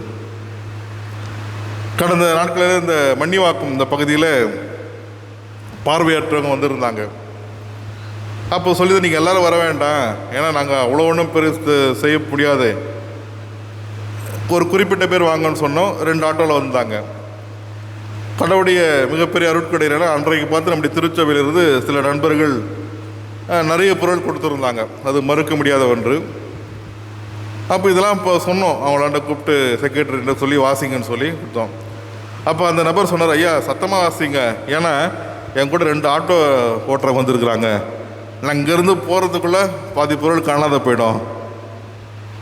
கடந்த நாட்களில் இந்த மன்னிவாக்கம் இந்த பகுதியில் பார்வையற்றவங்க வந்திருந்தாங்க. அப்போ சொல்லிது நீங்கள் எல்லோரும் வர வேண்டாம், ஏன்னா நாங்கள் அவ்வளோ ஒன்றும் பெருசு செய்ய முடியாது, ஒரு குறிப்பிட்ட பேர் வாங்கன்னு சொன்னோம். 2 ஆட்டோவில் வந்தாங்க. கடவுளுடைய மிகப்பெரிய அருட்கொடையினால அன்றைக்கு பார்த்து நம்முடைய திருச்சபையிலிருந்து சில நண்பர்கள் நிறைய பொருள் கொடுத்துருந்தாங்க. அது மறுக்க முடியாத ஒன்று. அப்போ இதெல்லாம் இப்போ சொன்னோம், அவங்களாண்ட கூப்பிட்டு செக்ரட்டரிட்ட சொல்லி வாசிங்கன்னு சொல்லி கொடுத்தோம். அப்போ அந்த நபர் சொன்னார், ஐயா சத்தமாக வாசிங்க, ஏன்னா என் கூட 2 ஆட்டோ ஓட்டுறவங்க வந்திருக்கிறாங்க, நான் இங்கேருந்து போகிறதுக்குள்ளே பாதி பொருள் காணாத போயிடும்,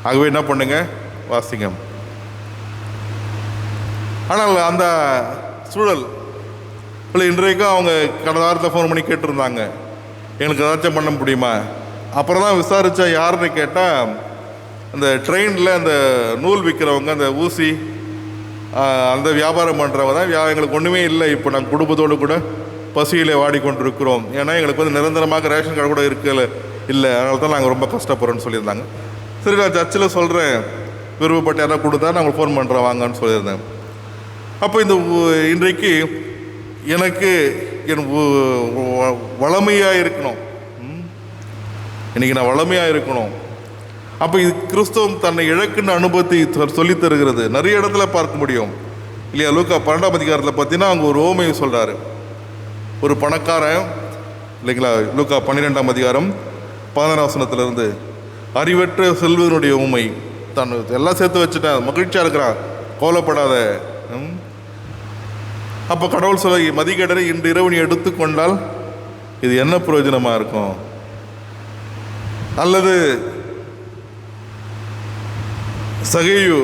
ஆகவே என்ன பண்ணுங்க வாசிங்க. ஆனால் அந்த சூழல் இல்லை. இன்றைக்கும் அவங்க கடந்த வாரத்தில் ஃபோன் பண்ணி கேட்டிருந்தாங்க, எங்களுக்கு ஏதாச்சும் பண்ண முடியுமா. அப்புறம் தான் விசாரித்தா யாருன்னு கேட்டால் அந்த ட்ரெயினில் அந்த நூல் விற்கிறவங்க, அந்த ஊசி அந்த வியாபாரம் பண்ணுறவங்க தான். எங்களுக்கு ஒன்றுமே இல்லை, இப்போ நாங்கள் குடும்பத்தோடு கூட பசியில் வாடிக்கொண்டிருக்கிறோம், ஏன்னா எங்களுக்கு வந்து நிரந்தரமாக ரேஷன் கார்டு கூட இருக்கல இல்லை, அதனால தான் நாங்கள் ரொம்ப கஷ்டப்படுறோன்னு சொல்லியிருந்தாங்க. சரி நான் சர்ச்சில் சொல்கிறேன், விருப்பப்பட்டு யாராவது கொடுத்தா நாங்கள் ஃபோன் பண்ணுறோம் வாங்கன்னு சொல்லியிருந்தேன். அப்போ இந்த இன்றைக்கு எனக்கு என் வளமையாக இருக்கணும், இன்றைக்கி நான் வளமையாக இருக்கணும். அப்போ இது கிறிஸ்தவம் தன்னை இழக்கின்ற அனுபவத்தை சொல்லித் தருகிறது. நிறைய இடத்துல பார்க்க முடியும் இல்லையா. லூக்கா 12ஆம் அதிகாரத்தில் பார்த்தீங்கன்னா அவங்க ஒரு ஓமையை சொல்கிறாரு. ஒரு பணக்காரன் இல்லைங்களா, லூக்கா 12ஆம் அதிகாரம் 16ஆம் வசனத்திலிருந்து, அறிவற்ற செல்வனுடைய உண்மை, தான் எல்லாம் சேர்த்து வச்சுட்டேன், மகிழ்ச்சியாக இருக்கிறான், கோவப்படாத. அப்போ கடவுள் சொல்ல, மதிக்கேடரை இன்று இரவு நீ எடுத்துக்கொண்டால் இது என்ன பிரயோஜனமாக இருக்கும். அல்லது சகேயு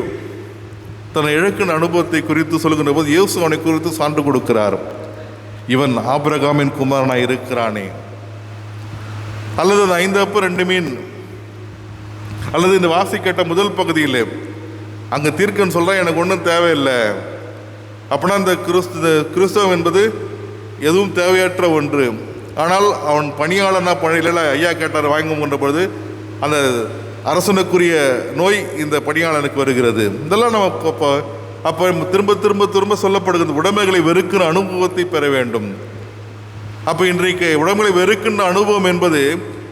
தன்னை இழக்கின்ற அனுபவத்தை குறித்து சொல்லுகின்ற போது இயேசு அவனை குறித்து சான்று கொடுக்கிறார், இவன் ஆபிரகாமின் குமாரனாய் இருக்கிறானே. அல்லது அந்த 5 அப்பம் 2 மீன், அல்லது இந்த வாசி கேட்ட முதல் பகுதியில் அங்கே தீர்க்கன்னு சொல்கிறான், எனக்கு ஒன்றும் தேவையில்லை. அப்படின்னா இந்த கிறிஸ்தவம் என்பது எதுவும் தேவையற்ற ஒன்று. ஆனால் அவன் பணியாளனா பணியில் ஐயா கேட்டார் வாங்க கொண்ட பொழுது அந்த அரசனுக்குரிய நோய் இந்த பணியாளனுக்கு வருகிறது. இதெல்லாம் நம்ம அப்போ திரும்ப திரும்ப திரும்ப சொல்லப்படுகிறது. உடைமைகளை வெறுக்கிற அனுபவத்தை பெற வேண்டும். அப்போ இன்றைக்கு உடைமைகளை வெறுக்கின்ற அனுபவம் என்பது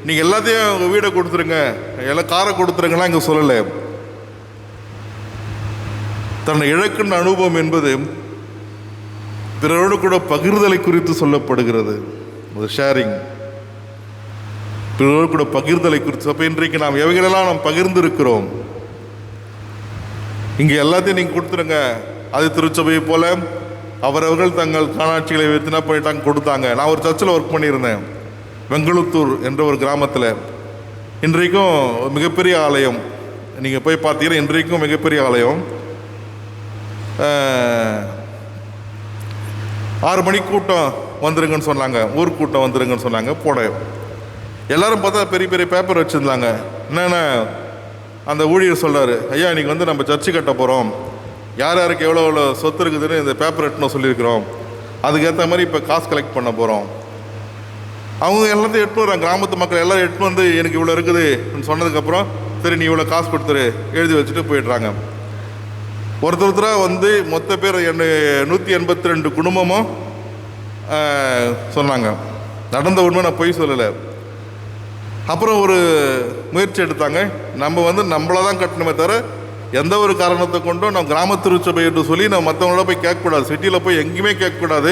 நீங்கள் எல்லாத்தையும் உங்கள் வீடை கொடுத்துருங்க, எல்லாம் காரை கொடுத்துருங்கலாம் இங்கே சொல்லலை. தன்னை இழக்கின்ற அனுபவம் என்பது பிறரோடு கூட பகிர்தலை குறித்து சொல்லப்படுகிறது. ஷேரிங், பிறரோடு கூட பகிர்தலை குறித்து. அப்போ இன்றைக்கு நாம் எவைகளெல்லாம் நாம் பகிர்ந்திருக்கிறோம், இங்கே எல்லாத்தையும் நீங்கள் கொடுத்துருங்க. அது திருச்சபையை போல அவரவர்கள் தங்கள் காணாட்சிகளை வைத்து என்ன பண்ணிட்டாங்க, கொடுத்தாங்க. நான் ஒரு சர்ச்சில் ஒர்க் பண்ணியிருந்தேன், வெங்கலுத்தூர் என்ற ஒரு கிராமத்தில். இன்றைக்கும் மிகப்பெரிய ஆலயம், நீங்கள் போய் பார்த்தீங்கன்னா இன்றைக்கும் மிகப்பெரிய ஆலயம். 6 மணிக்கு கூட்டம் வந்துருங்கன்னு சொன்னாங்க, ஊர் கூட்டம் வந்துருங்கன்னு சொன்னாங்க. போட எல்லாரும் பார்த்தா பெரிய பெரிய பேப்பர் வச்சுருந்தாங்க, என்னென்ன அந்த ஊழியர் சொல்கிறார், ஐயா இன்றைக்கி வந்து நம்ம சர்ச்சு கட்ட போகிறோம், யார் யாருக்கு எவ்வளோ எவ்வளோ சொத்து இருக்குதுன்னு இந்த பேப்பர் எட்டணும் சொல்லியிருக்கிறோம், அதுக்கேற்ற மாதிரி இப்போ காசு கலெக்ட் பண்ண போகிறோம். அவங்க எல்லாத்தையும் எட்டு வராங்க, கிராமத்து மக்கள் எல்லோரும் எட்டு வந்து எனக்கு இவ்வளோ இருக்குதுன்னு சொன்னதுக்கப்புறம் சரி நீ இவ்வளோ காசு கொடுத்துரு எழுதி வச்சுட்டு போயிடுறாங்க. ஒருத்தராக வந்து மொத்த பேர் 182 குடும்பமும் சொன்னாங்க. நடந்த உண்மை, நான் பொய் சொல்லலை. அப்புறம் ஒரு முயற்சி எடுத்தாங்க, நம்ம வந்து நம்மளை தான் கட்டணுமே தவிர எந்த ஒரு காரணத்தை கொண்டும் நம்ம கிராம திருச்சபை என்று சொல்லி நம்ம மற்றவங்கள போய் கேட்கக்கூடாது, சிட்டியில் போய் எங்கேயுமே கேட்கக்கூடாது,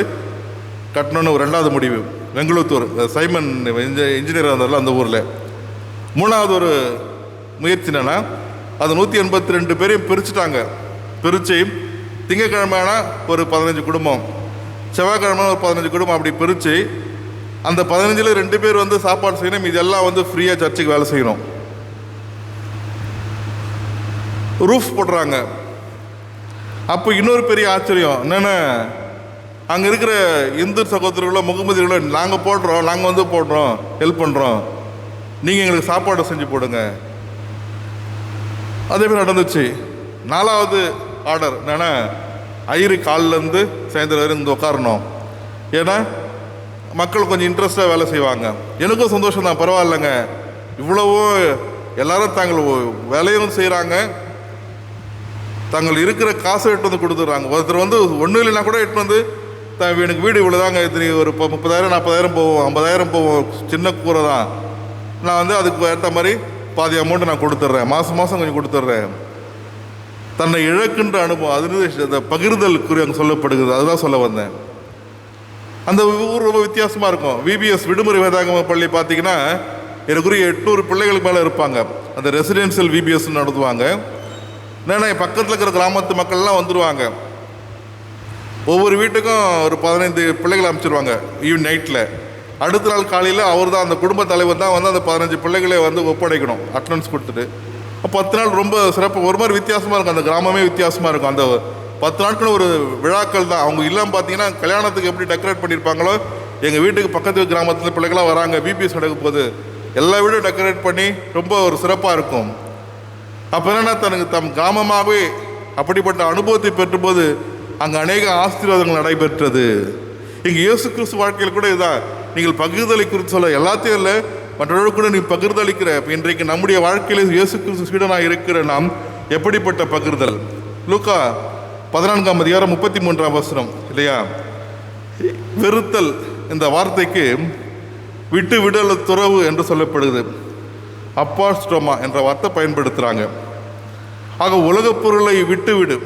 கட்டணும்னு ஒரு 2வது முடிவு. வெங்கலத்தூர் சைமன் இன்ஜினியர் வந்தார்ல அந்த ஊரில். 3வது ஒரு முயற்சி என்னென்னா, அது 182 பேரையும் பிரிச்சுட்டாங்க. பிரித்து திங்கக்கிழமைனா ஒரு 15 குடும்பம், செவ்வாய்க்கிழமை ஒரு 15 குடும்பம், அப்படி பிரித்து அந்த 15ல் 2 பேர் வந்து சாப்பாடு செய்யணும், இதெல்லாம் வந்து ஃப்ரீயாக சர்ச்சுக்கு வேலை செய்யணும். ரூஃப் போடுறாங்க. அப்போ இன்னொரு பெரிய ஆச்சரியம் என்னென்னா, அங்கே இருக்கிற இந்து சகோதரர்களோ முகமதிகளோ நாங்கள் போடுறோம், நாங்கள் வந்து போடுறோம், ஹெல்ப் பண்ணுறோம், நீங்கள் எங்களுக்கு சாப்பாடு செஞ்சு போடுங்க. அதேமாதிரி நடந்துச்சு. 4வது ஆர்டர் என்னென்னா, ஐயரு காலிலேருந்து சாயந்தரம் வரை இங்கே உட்காரணும். ஏன்னா மக்கள் கொஞ்சம் இன்ட்ரெஸ்டாக வேலை செய்வாங்க. எனக்கும் சந்தோஷம் தான், பரவாயில்லைங்க, இவ்வளவோ எல்லாரும் தாங்கள் வேலையும் செய்கிறாங்க, தாங்கள் இருக்கிற காசை எட்டு வந்து கொடுத்துட்றாங்க. ஒருத்தர் வந்து ஒன்றும் இல்லைன்னா கூட எட்டு வந்து எனக்கு வீடு இவ்வளோதாங்க, இது ஒரு 30,000 40,000 போவோம், 50,000 போவோம், சின்ன கூரை தான், நான் வந்து அதுக்கு ஏற்ற மாதிரி பாதி அமௌண்ட்டு நான் கொடுத்துட்றேன், மாதம் கொஞ்சம் கொடுத்துட்றேன். தன்னை இழக்கின்ற அனுபவம், அது அந்த பகிர்தல் குறி அங்கே சொல்லப்படுகிறது. அதுதான் சொல்ல வந்தேன். அந்த ஊர் ரொம்ப வித்தியாசமாக இருக்கும். விபிஎஸ் விடுமுறை வேதாகம பள்ளி பார்த்தீங்கன்னா எனக்குரிய 800 பிள்ளைகளுக்கு மேலே இருப்பாங்க. அந்த ரெசிடென்சியல் விபிஎஸ் நடத்துவாங்க. என்னென்னா பக்கத்தில் இருக்கிற கிராமத்து மக்கள்லாம் வந்துடுவாங்க. ஒவ்வொரு வீட்டுக்கும் ஒரு 15 பிள்ளைகள் அமைச்சிருவாங்க. ஈவன் நைட்டில் அடுத்த நாள் காலையில் அவர் தான், அந்த குடும்ப தலைவர் தான் வந்து அந்த 15 பிள்ளைகளை வந்து ஒப்படைக்கணும், அட்டனன்ஸ் கொடுத்துட்டு. 10 நாள் ரொம்ப சிறப்பு, ஒரு மாதிரி வித்தியாசமாக இருக்கும். அந்த கிராமமே வித்தியாசமாக இருக்கும். அந்த 10 நாட்கள் ஒரு விழாக்கள் தான். அவங்க இல்லாமல் பார்த்தீங்கன்னா கல்யாணத்துக்கு எப்படி டெக்கரேட் பண்ணியிருப்பாங்களோ, எங்கள் வீட்டுக்கு பக்கத்து கிராமத்தில் பிள்ளைகளாக வராங்க, பிபிஎஸ் நடக்கும் போது எல்லா வீடும் டெக்கரேட் பண்ணி ரொம்ப ஒரு சிறப்பாக இருக்கும். அப்போ என்னென்னா தனக்கு தம் கிராமமாகவே அப்படிப்பட்ட அனுபவத்தை பெற்றும்போது அங்கே அநேக ஆசீர்வாதங்கள் நடைபெற்றது. இங்கே இயேசு கிறிஸ்து வாழ்க்கையில் கூட இதுதான். நீங்கள் பகிர்தலை குறித்து சொல்ல எல்லாத்தையும் இல்லை, மற்றவர்கள் கூட நீ பகிர்ந்தளிக்கிற. இப்போ இன்றைக்கு நம்முடைய வாழ்க்கையில் இயேசு கிறிஸ்து சீடனாக இருக்கிற நாம் எப்படிப்பட்ட பகிர்தல்? லூக்கா 14ஆம் அதிகாரம் 33ஆம் வசனம் இல்லையா? வெறுத்தல் இந்த வார்த்தைக்கு விட்டு விடல் துறவு என்று சொல்லப்படுது. அப்பாஸ்டோமா என்ற வார்த்தை பயன்படுத்துகிறாங்க. ஆக உலகப் பொருளை விட்டு விடு,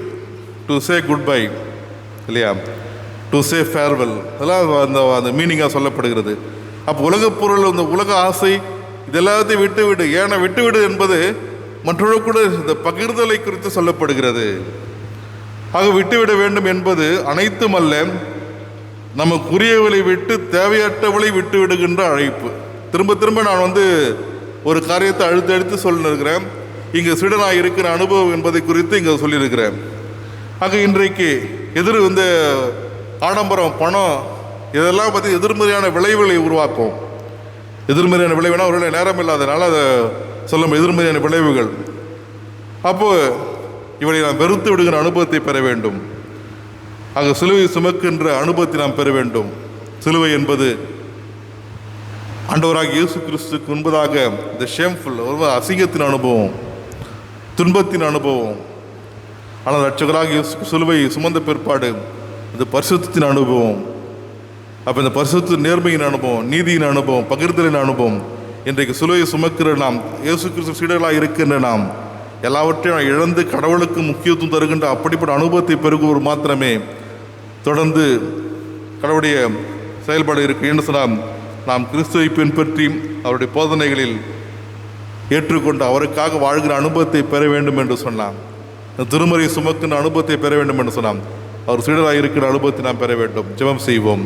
டு சே குட் பை இல்லையா, டு சே ஃபேர்வெல், அதெல்லாம் அந்த மீனிங்காக சொல்லப்படுகிறது. அப்போ உலகப் பொருள், இந்த உலக ஆசை, இது எல்லாத்தையும் விட்டு விடு. ஏன்னா விட்டு விடு என்பது மற்றவர்கள் கூட இந்த பகிர்தலை குறித்து சொல்லப்படுகிறது. ஆக விட்டுவிட வேண்டும் என்பது அனைத்தும் அல்ல, நமக்குரியவளை விட்டு தேவையற்றவளை விட்டு விடுகின்ற அழைப்பு. திரும்ப திரும்ப நான் வந்து ஒரு காரியத்தை அழுத்து சொல்லியிருக்கிறேன். இங்கே சீடனாக இருக்கிற அனுபவம் என்பதை குறித்து இங்கே சொல்லியிருக்கிறேன். ஆக இன்றைக்கு இந்த ஆடம்பரம், பணம், இதெல்லாம் பற்றி எதிர்மறையான விளைவுகளை உருவாக்கும். எதிர்மறையான விளைவுனா ஒரு நேரம் இல்லாதனால அதை சொல்ல, எதிர்மறையான விளைவுகள். அப்போது இவளை நாம் வெறுத்து விடுகிற அனுபவத்தை பெற வேண்டும். ஆக சிலுவை சுமக்கின்ற அனுபவத்தை நாம் பெற வேண்டும். சிலுவை என்பது ஆண்டவராக இயேசு கிறிஸ்துக்கு முன்பதாக இந்த ஷேம்ஃபுல், ஒரு அசிங்கத்தின் அனுபவம், துன்பத்தின் அனுபவம். ஆனால் ரட்சகராக இயேசு சிலுவை சுமந்த பிற்பாடு இது பரிசுத்தத்தின் அனுபவம். அப்போ இந்த பரிசுத்த நேர்மையின் அனுபவம், நீதியின் அனுபவம், பகிர்தலின் அனுபவம். இன்றைக்கு சிலுவையை சுமக்கிற நாம், இயேசு கிறிஸ்து சீடர்களாக இருக்கின்ற நாம் எல்லாவற்றையும் இழந்து கடவுளுக்கு முக்கியத்துவம் தருகின்ற அப்படிப்பட்ட அனுபவத்தை பெருகுவோர் மாத்திரமே தொடர்ந்து கடவுளுடைய செயல்பாடு இருக்கு என்று சொன்னால், நாம் கிறிஸ்துவை பின்பற்றி அவருடைய போதனைகளில் ஏற்றுக்கொண்டு அவருக்காக வாழ்கிற அனுபவத்தை பெற வேண்டும் என்று சொன்னான். திருமறை சுமக்கின்ற அனுபவத்தை பெற வேண்டும் என்று சொன்னான். அவர் சீடராக இருக்கிற அனுபவத்தை நாம் பெற வேண்டும். ஜெபம் செய்வோம்.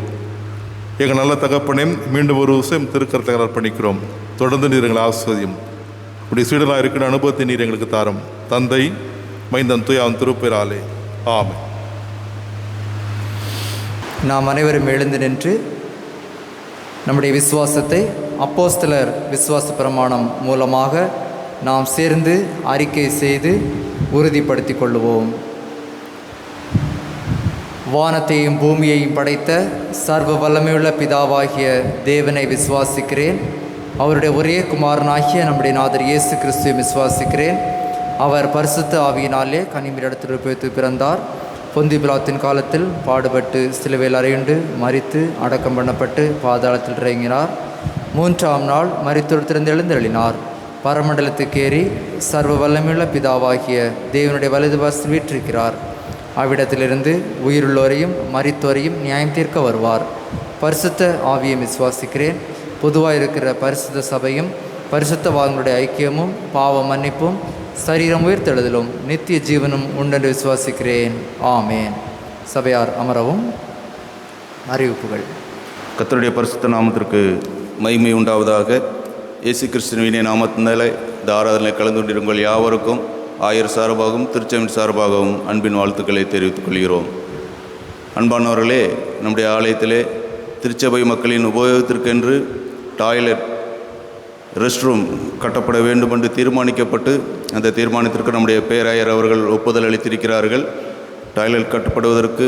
எங்கள் நல்ல தகப்பனே, மீண்டும் ஒரு விஷயம் திருக்கரத்தை அர்ப்பணிக்கிறோம். தொடர்ந்து நீர் எங்களை ஆசீர்வதியும். உடைய சீடராக இருக்கிற அனுபவத்தை நீர் எங்களுக்கு தாரும். தந்தை, மைந்தன், தூய அவன் திருப்பெயராலே ஆமென். நாம் அனைவரும் எழுந்து நின்று நம்முடைய விசுவாசத்தை அப்போஸ்தலர் விசுவாச பிரமாணம் மூலமாக நாம் சேர்ந்து அறிக்கை செய்து உறுதிப்படுத்திக் கொள்வோம். வானத்தையும் பூமியையும் படைத்த சர்வ வல்லமையுள்ள பிதாவாகிய தேவனை விசுவாசிக்கிறேன். அவருடைய ஒரே குமாரனாகிய நம்முடைய நாதர் இயேசு கிறிஸ்துவை விசுவாசிக்கிறேன். அவர் பரிசுத்த ஆவியினாலே கன்னிமரிடத்தில் பிறந்தார். பொந்தி பிலாத்தின் காலத்தில் பாடுபட்டு சிலுவையில் அறையுண்டு மரித்து அடக்கம் பண்ணப்பட்டு பாதாளத்தில் இறங்கினார். 3ஆம் நாள் மரித்தோரிலிருந்து எழுந்தருளினார். பரமண்டலத்துக்கு ஏறி சர்வ வல்லமையுள்ள பிதாவாகிய தேவனுடைய வலது பாசத்தில் வீற்றிருக்கிறார். அவ்விடத்திலிருந்து உயிருள்ளோரையும் மரித்தோரையும் நியாயம் தீர்க்க வருவார். பரிசுத்த ஆவியை விசுவாசிக்கிறேன். பொதுவாக இருக்கிற பரிசுத்த சபையும் பரிசுத்தவான்களுடைய ஐக்கியமும் பாவ மன்னிப்பும் சரீரம் உயிர்த்தெழுதலும் நித்திய ஜீவனும் உண்டென்று விசுவாசிக்கிறேன். ஆமேன். சபையார் அமரவும். அறிவிப்புகள். கர்த்தருடைய பரிசுத்த நாமத்திற்கு மகிமை உண்டாவதாக. இயேசு கிறிஸ்துவின் நாமத்தினாலே இந்த ஆராதனை கலந்து கொண்டிருங்கள் யாவருக்கும் ஆயர் சார்பாகவும் திருச்சபையின் சார்பாகவும் அன்பின் வாழ்த்துக்களை தெரிவித்துக் கொள்கிறோம். அன்பானவர்களே, நம்முடைய ஆலயத்திலே திருச்சபை மக்களின் உபயோகத்திற்கென்று டாய்லெட் ரெஸ்ட் ரூம் கட்டப்பட வேண்டும் என்று தீர்மானிக்கப்பட்டு அந்த தீர்மானத்திற்கு நம்முடைய பேராயர் அவர்கள் ஒப்புதல் அளித்திருக்கிறார்கள். டாய்லெட் கட்டப்படுவதற்கு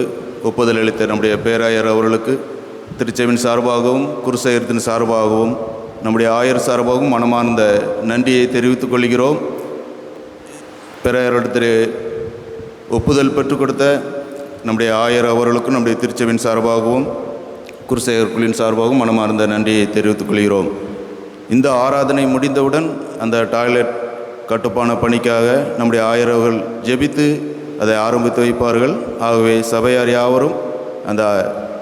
ஒப்புதல் அளித்த நம்முடைய பேராயர் அவர்களுக்கு திருச்சபையின் சார்பாகவும் குருசேகரத்தின் சார்பாகவும் நம்முடைய ஆயர் சார்பாகவும் மனமார்ந்த நன்றியை தெரிவித்துக் கொள்கிறோம். பேராயரிடத்தில் ஒப்புதல் பெற்றுக் கொடுத்த நம்முடைய ஆயர் அவர்களுக்கும் நம்முடைய திருச்சபையின் சார்பாகவும் குருசேகர் குழுவின் சார்பாகவும் மனமார்ந்த நன்றியை தெரிவித்துக் கொள்கிறோம். இந்த ஆராதனை முடிந்தவுடன் அந்த டாய்லெட் கட்டுப்பான பணிக்காக நம்முடைய ஆயர் அவர்கள் ஜெபித்து அதை ஆரம்பித்து வைப்பார்கள். ஆகவே சபையார் யாவரும் அந்த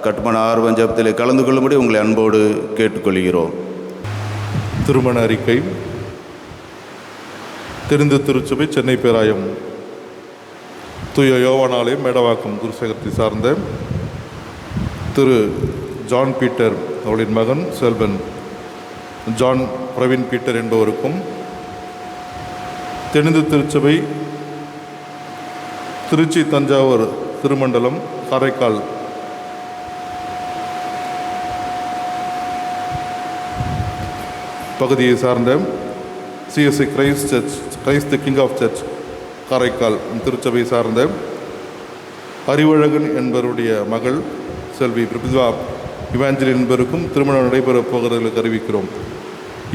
கட்டுமான ஆர்வம் ஜெபத்தில் கலந்து கொள்ளும்படி உங்களை அன்போடு கேட்டுக்கொள்கிறோம். திருமண அறிக்கை. தெரிந்த திருச்சபை சென்னை பேராயம் தூய யோவானாலயம் மேடவாக்கம் குருசேகரத்தை சார்ந்த திரு ஜான் பீட்டர் அவளின் மகன் செல்வன் ஜான் பிரவீன் பீட்டர் என்பவருக்கும், தெளிந்த திருச்சபை திருச்சி தஞ்சாவூர் திருமண்டலம் காரைக்கால் பகுதியை சார்ந்த CSC Christ the King of church Karaikal திருச்சபை சார்ந்த அறிவழகன் என்பவருடைய மகள் செல்வி பிரபிதா இவாஞ்சலி என்பவருக்கும் திருமணம் நடைபெறப் போகிறதுக்கு அறிவிக்கிறோம்.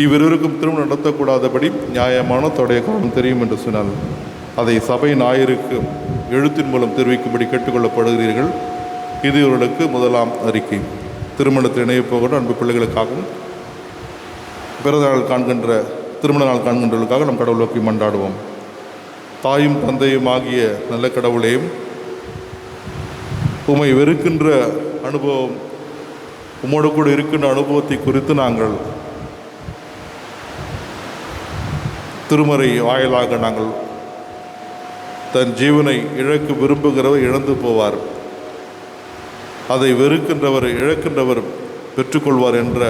இவ்விருவருக்கும் திருமணம் நடத்தக்கூடாதபடி நியாயமான தடைய காரணம் தெரியும் என்று சொன்னால் அதை சபை ஞாயிற்கு எழுத்தின் மூலம் தெரிவிக்கும்படி கேட்டுக்கொள்ளப்படுகிறீர்கள். இது இவர்களுக்கு முதலாம் அறிக்கை. திருமணத்தில் இணையப் போகிற அன்பு பிள்ளைகளுக்காகவும் பிறந்த நாள் காண்கின்ற திருமண நாள் காண்கின்றவர்களுக்காக நம் கடவுள் நோக்கி மன்றாடுவோம். தாயும் தந்தையும் ஆகிய நல்ல கடவுளையும் உம்மை வெறுக்கின்ற அனுபவம், உம்மோடு கூட இருக்கின்ற அனுபவத்தை குறித்து நாங்கள் திருமறை வாயிலாக நாங்கள் தன் ஜீவனை இழக்க விரும்புகிறவர் இழந்து போவார், அதை வெறுக்கின்றவர் இழக்கின்றவர் பெற்றுக்கொள்வார் என்ற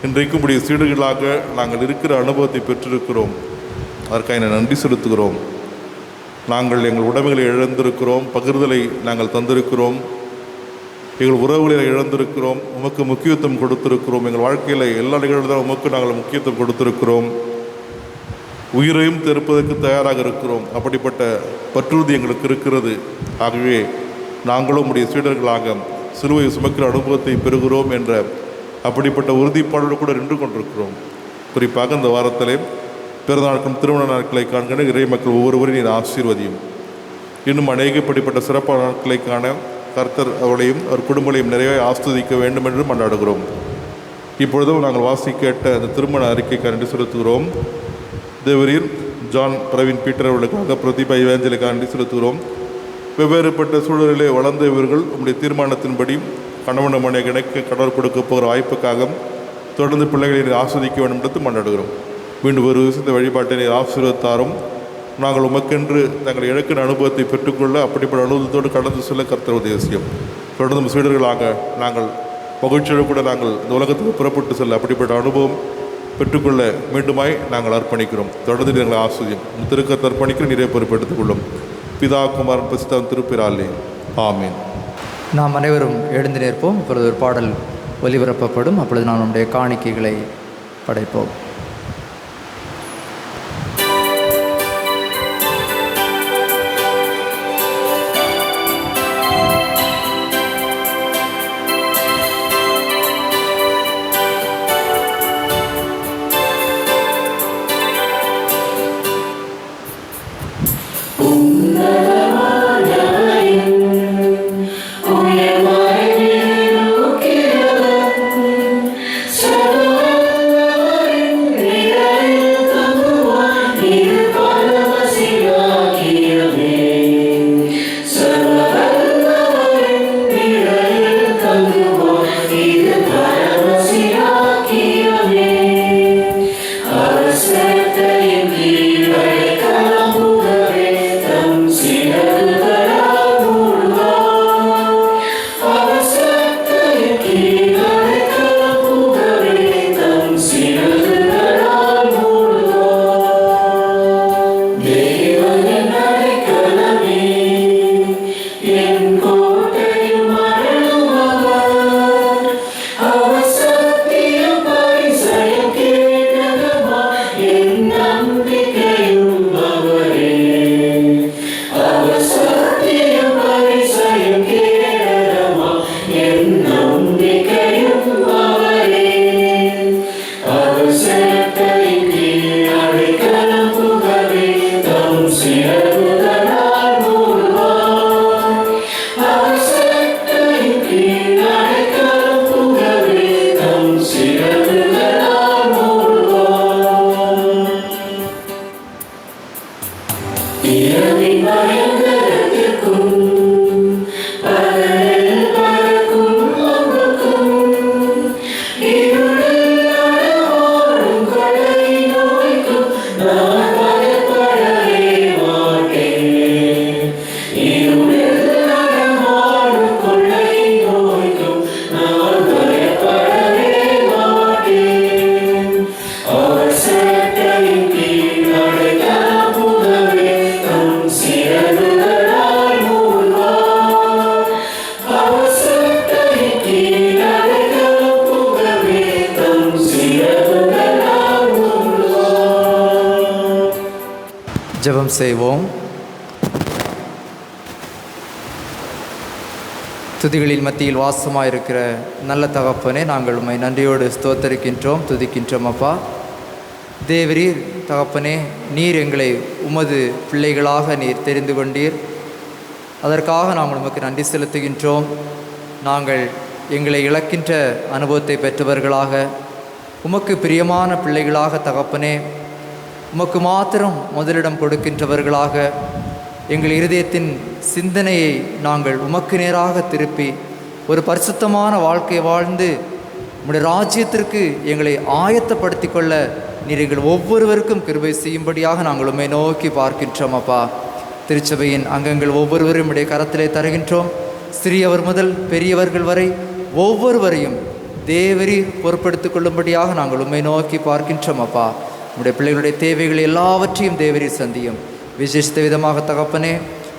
இன்றைக்கும் உடைய சீடுகளாக நாங்கள் இருக்கிற அனுபவத்தை பெற்றிருக்கிறோம். அதற்காக நன்றி செலுத்துகிறோம். நாங்கள் எங்கள் உடைமைகளை இழந்திருக்கிறோம், பகிர்தலை நாங்கள் தந்திருக்கிறோம், எங்கள் உறவுகளை இழந்திருக்கிறோம், உமக்கு முக்கியத்துவம் கொடுத்திருக்கிறோம். எங்கள் வாழ்க்கையில் எல்லா நிகழ்வுகளும் உமக்கு நாங்கள் முக்கியத்துவம் கொடுத்திருக்கிறோம். உயிரையும் தெருப்பதற்கு தயாராக இருக்கிறோம். அப்படிப்பட்ட பற்றுறுதி எங்களுக்கு இருக்கிறது. ஆகவே நாங்களும் உடைய சீடர்களாக சிலுவை சுமக்கிற அனுபவத்தை பெறுகிறோம் என்ற அப்படிப்பட்ட உறுதிப்பாடோடு கூட நின்று கொண்டிருக்கிறோம். குறிப்பாக இந்த வாரத்திலே பிறநாட்களும் திருமண நாட்களை காண்கிற இறை மக்கள் ஒவ்வொருவரையும் நீர் ஆசீர்வதியும். இன்னும் அநேகப்படிப்பட்ட சிறப்பான நாட்களை காண கர்த்தர் அவளையும் அவர் குடும்பங்களையும் நிறைய ஆஸ்வதிக்க வேண்டும் என்று மன்றாடுகிறோம். இப்பொழுதும் நாங்கள் வாசி கேட்ட அந்த திருமண அறிக்கைக்கு நன்றி செலுத்துகிறோம். தேவரீர் ஜான் பிரவீன் பீட்டர் அவர்களுக்காக பிரதீபா இவாஞ்சலிக்காக நன்றி செலுத்துகிறோம். வெவ்வேறுபட்ட சூழலிலே வளர்ந்த இவர்கள் உங்களுடைய தீர்மானத்தின்படி கணவன் மனைவி இணைக்க கடவுள் கொடுக்க போகிற வாய்ப்புக்காக தொடர்ந்து பிள்ளைகளை ஆஸ்வதிக்க வேண்டும் என்று மன்றாடுகிறோம். மீண்டும் ஒரு இந்த வழிபாட்டை நீர் ஆசீர்வதித்தாரும் நாங்கள் உமக்கென்று தங்கள் இழக்கிற அனுபவத்தை பெற்றுக்கொள்ள அப்படிப்பட்ட அனுபவத்தோடு கடந்து செல்ல கர்த்தர் உதவியும். தொடர்ந்து சீடர்களாக நாங்கள் மகிழ்ச்சியோடு கூட நாங்கள் இந்த உலகத்துக்கு புறப்பட்டு செல்ல அப்படிப்பட்ட அனுபவம் பெற்றுக்கொள்ள மீண்டுமாய் நாங்கள் அர்ப்பணிக்கிறோம். தொடர்ந்து எங்களை ஆஸ்வதியும் திருக்கத்தை அர்ப்பணிக்கிற நிறைய பொறுப்பெடுத்துக் கொள்ளும். பிதா குமாரன் பரிசுத்தன் திருப்பிராலே ஆமீன். நாம் அனைவரும் எழுந்து நிற்போம். இப்பொழுது ஒரு பாடல் ஒலிபரப்பப்படும். அப்பொழுது நாம் நம்முடைய காணிக்கைகளை படைப்போம். ஜெபம் செய்வோம். துதிகளின் மத்தியில் வாசமாயிருக்கிற நல்ல தகப்பனே, நாங்கள் உம்மை நன்றியோடு ஸ்தோத்தரிக்கின்றோம், துதிக்கின்றோம். அப்பா தேவரீர் தகப்பனே, நீர் எங்களை உமது பிள்ளைகளாக நீர் தெரிந்து கொண்டீர். அதற்காக நாங்கள் உமக்கு நன்றி செலுத்துகின்றோம். நாங்கள் எங்களை இழக்கின்ற அனுபவத்தை பெற்றவர்களாக, உமக்கு பிரியமான பிள்ளைகளாக தகப்பனே, உமக்கு மாத்திரம் முதலிடம் கொடுக்கின்றவர்களாக, எங்கள் இருதயத்தின் சிந்தனையை நாங்கள் உமக்கு நேராக திருப்பி ஒரு பரிசுத்தமான வாழ்க்கை வாழ்ந்து உம்முடைய ராஜ்யத்திற்கு எங்களை ஆயத்தப்படுத்தி கொள்ள நீர் எங்கள் ஒவ்வொருவருக்கும் கிருபை செய்யும்படியாக நாங்கள் உம்மை நோக்கி பார்க்கின்றோம். அப்பா திருச்சபையின் அங்கங்கள் ஒவ்வொருவரும் உம்முடைய கரத்திலே தருகின்றோம். சிறியவர் முதல் பெரியவர்கள் வரை ஒவ்வொருவரையும் தேவரீர் பொறுப்படுத்திக் கொள்ளும்படியாக நாங்கள் உம்மை நோக்கி பார்க்கின்றோம். அப்பா நம்முடைய பிள்ளைகளுடைய தேவைகள் எல்லாவற்றையும் தேவரீர் சந்தியும். விசேஷித்த விதமாக தகப்பனே,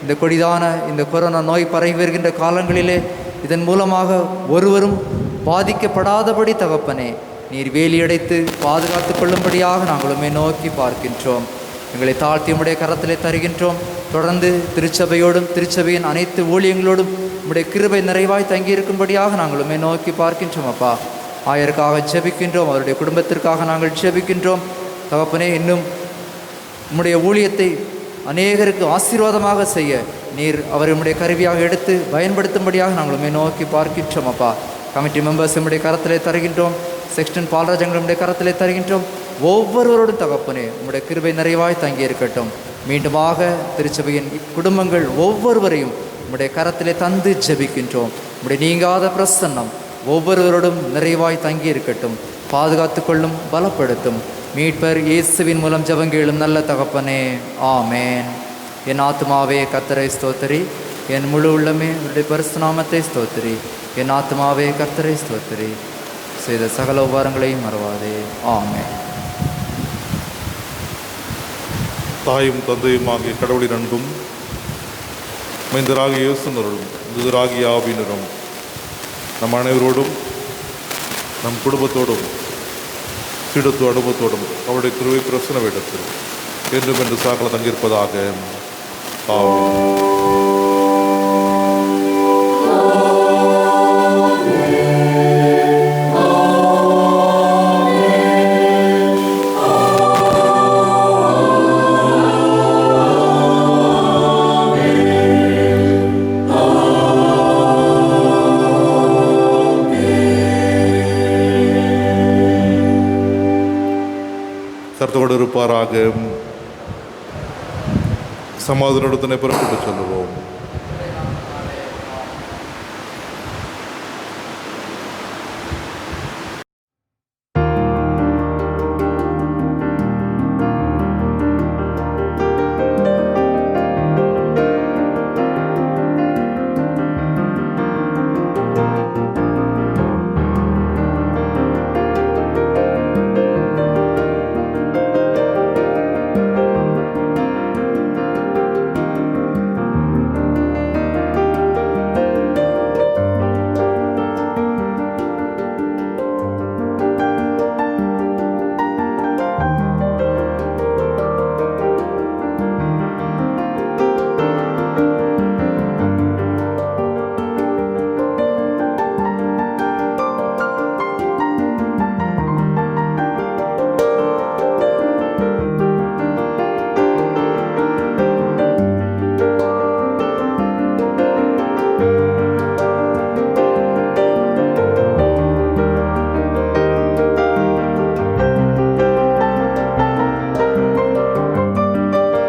இந்த கொடிதான இந்த கொரோனா நோய் பரவி வருகின்ற காலங்களிலே இதன் மூலமாக ஒருவரும் பாதிக்கப்படாதபடி தகப்பனே நீர் வேலியடைத்து பாதுகாத்து கொள்ளும்படியாக நாங்கள் உம்மை நோக்கி பார்க்கின்றோம். எங்களை தாழ்த்தி உம்முடைய கரத்திலே தருகின்றோம். தொடர்ந்து திருச்சபையோடும் திருச்சபையின் அனைத்து ஊழியங்களோடும் உம்முடைய கிருபை நிறைவாய் தங்கியிருக்கும்படியாக நாங்கள் உம்மை நோக்கி பார்க்கின்றோம். அப்பா ஆயருக்காக ஜெபிக்கின்றோம், அவருடைய குடும்பத்திற்காக நாங்கள் ஜெபிக்கின்றோம். தகப்பனே, இன்னும் உம்முடைய ஊழியத்தை அநேகருக்கு ஆசீர்வாதமாக செய்ய நீர் அவரை உம்முடைய கருவியாக எடுத்து பயன்படுத்தும்படியாக நாங்கள் உம்மை நோக்கி பார்க்கின்றோம். அப்பா கமிட்டி மெம்பர்ஸ் உம்முடைய கரத்திலே தருகின்றோம். செக்ஷன் பால்ராஜங்களுடைய கரத்திலே தருகின்றோம். ஒவ்வொருவரோடும் தகப்பனே உம்முடைய கிருபை நிறைவாய் தங்கியிருக்கட்டும். மீண்டுமாக திருச்சபையின் குடும்பங்கள் ஒவ்வொருவரையும் உம்முடைய கரத்திலே தந்து ஜெபிக்கின்றோம். உம்முடைய நீங்காத பிரசன்னம் ஒவ்வொருவரோடும் நிறைவாய் தங்கியிருக்கட்டும். பாதுகாத்து கொள்ளும், பலப்படுத்தும். மீட்பர் இயேசுவின் மூலம் ஜெபங்கேளும் நல்ல தகப்பனே, ஆமேன். என் ஆத்மாவே கர்த்தரை ஸ்தோத்திரி, என் முழு உள்ளமே அவருடைய பரிசுத்த நாமத்தை ஸ்தோத்திரி. என் ஆத்மாவே கர்த்தரை ஸ்தோத்திரி, செய்த சகல உபகாரங்களையும் மறவாதே, ஆமேன். தாயும் தந்தையுமாகிய கடவுளின் அன்பும் மைந்தராகிய இயேசுனரும் தூதராகிய ஆவியினரும் நம் அனைவரோடும் நம் குடும்பத்தோடும் சீடத்து அனுபவத்தோடும் அவருடைய கிருபை பிரசன்ன வேடத்தில் என்றும் என்று சாக்கல தங்கியிருப்பதாக. ஆமென். கர்த்தரோடு இருப்பாராக. சமாதானத்துடனே புறப்பட்டு சொல்லுவோம்.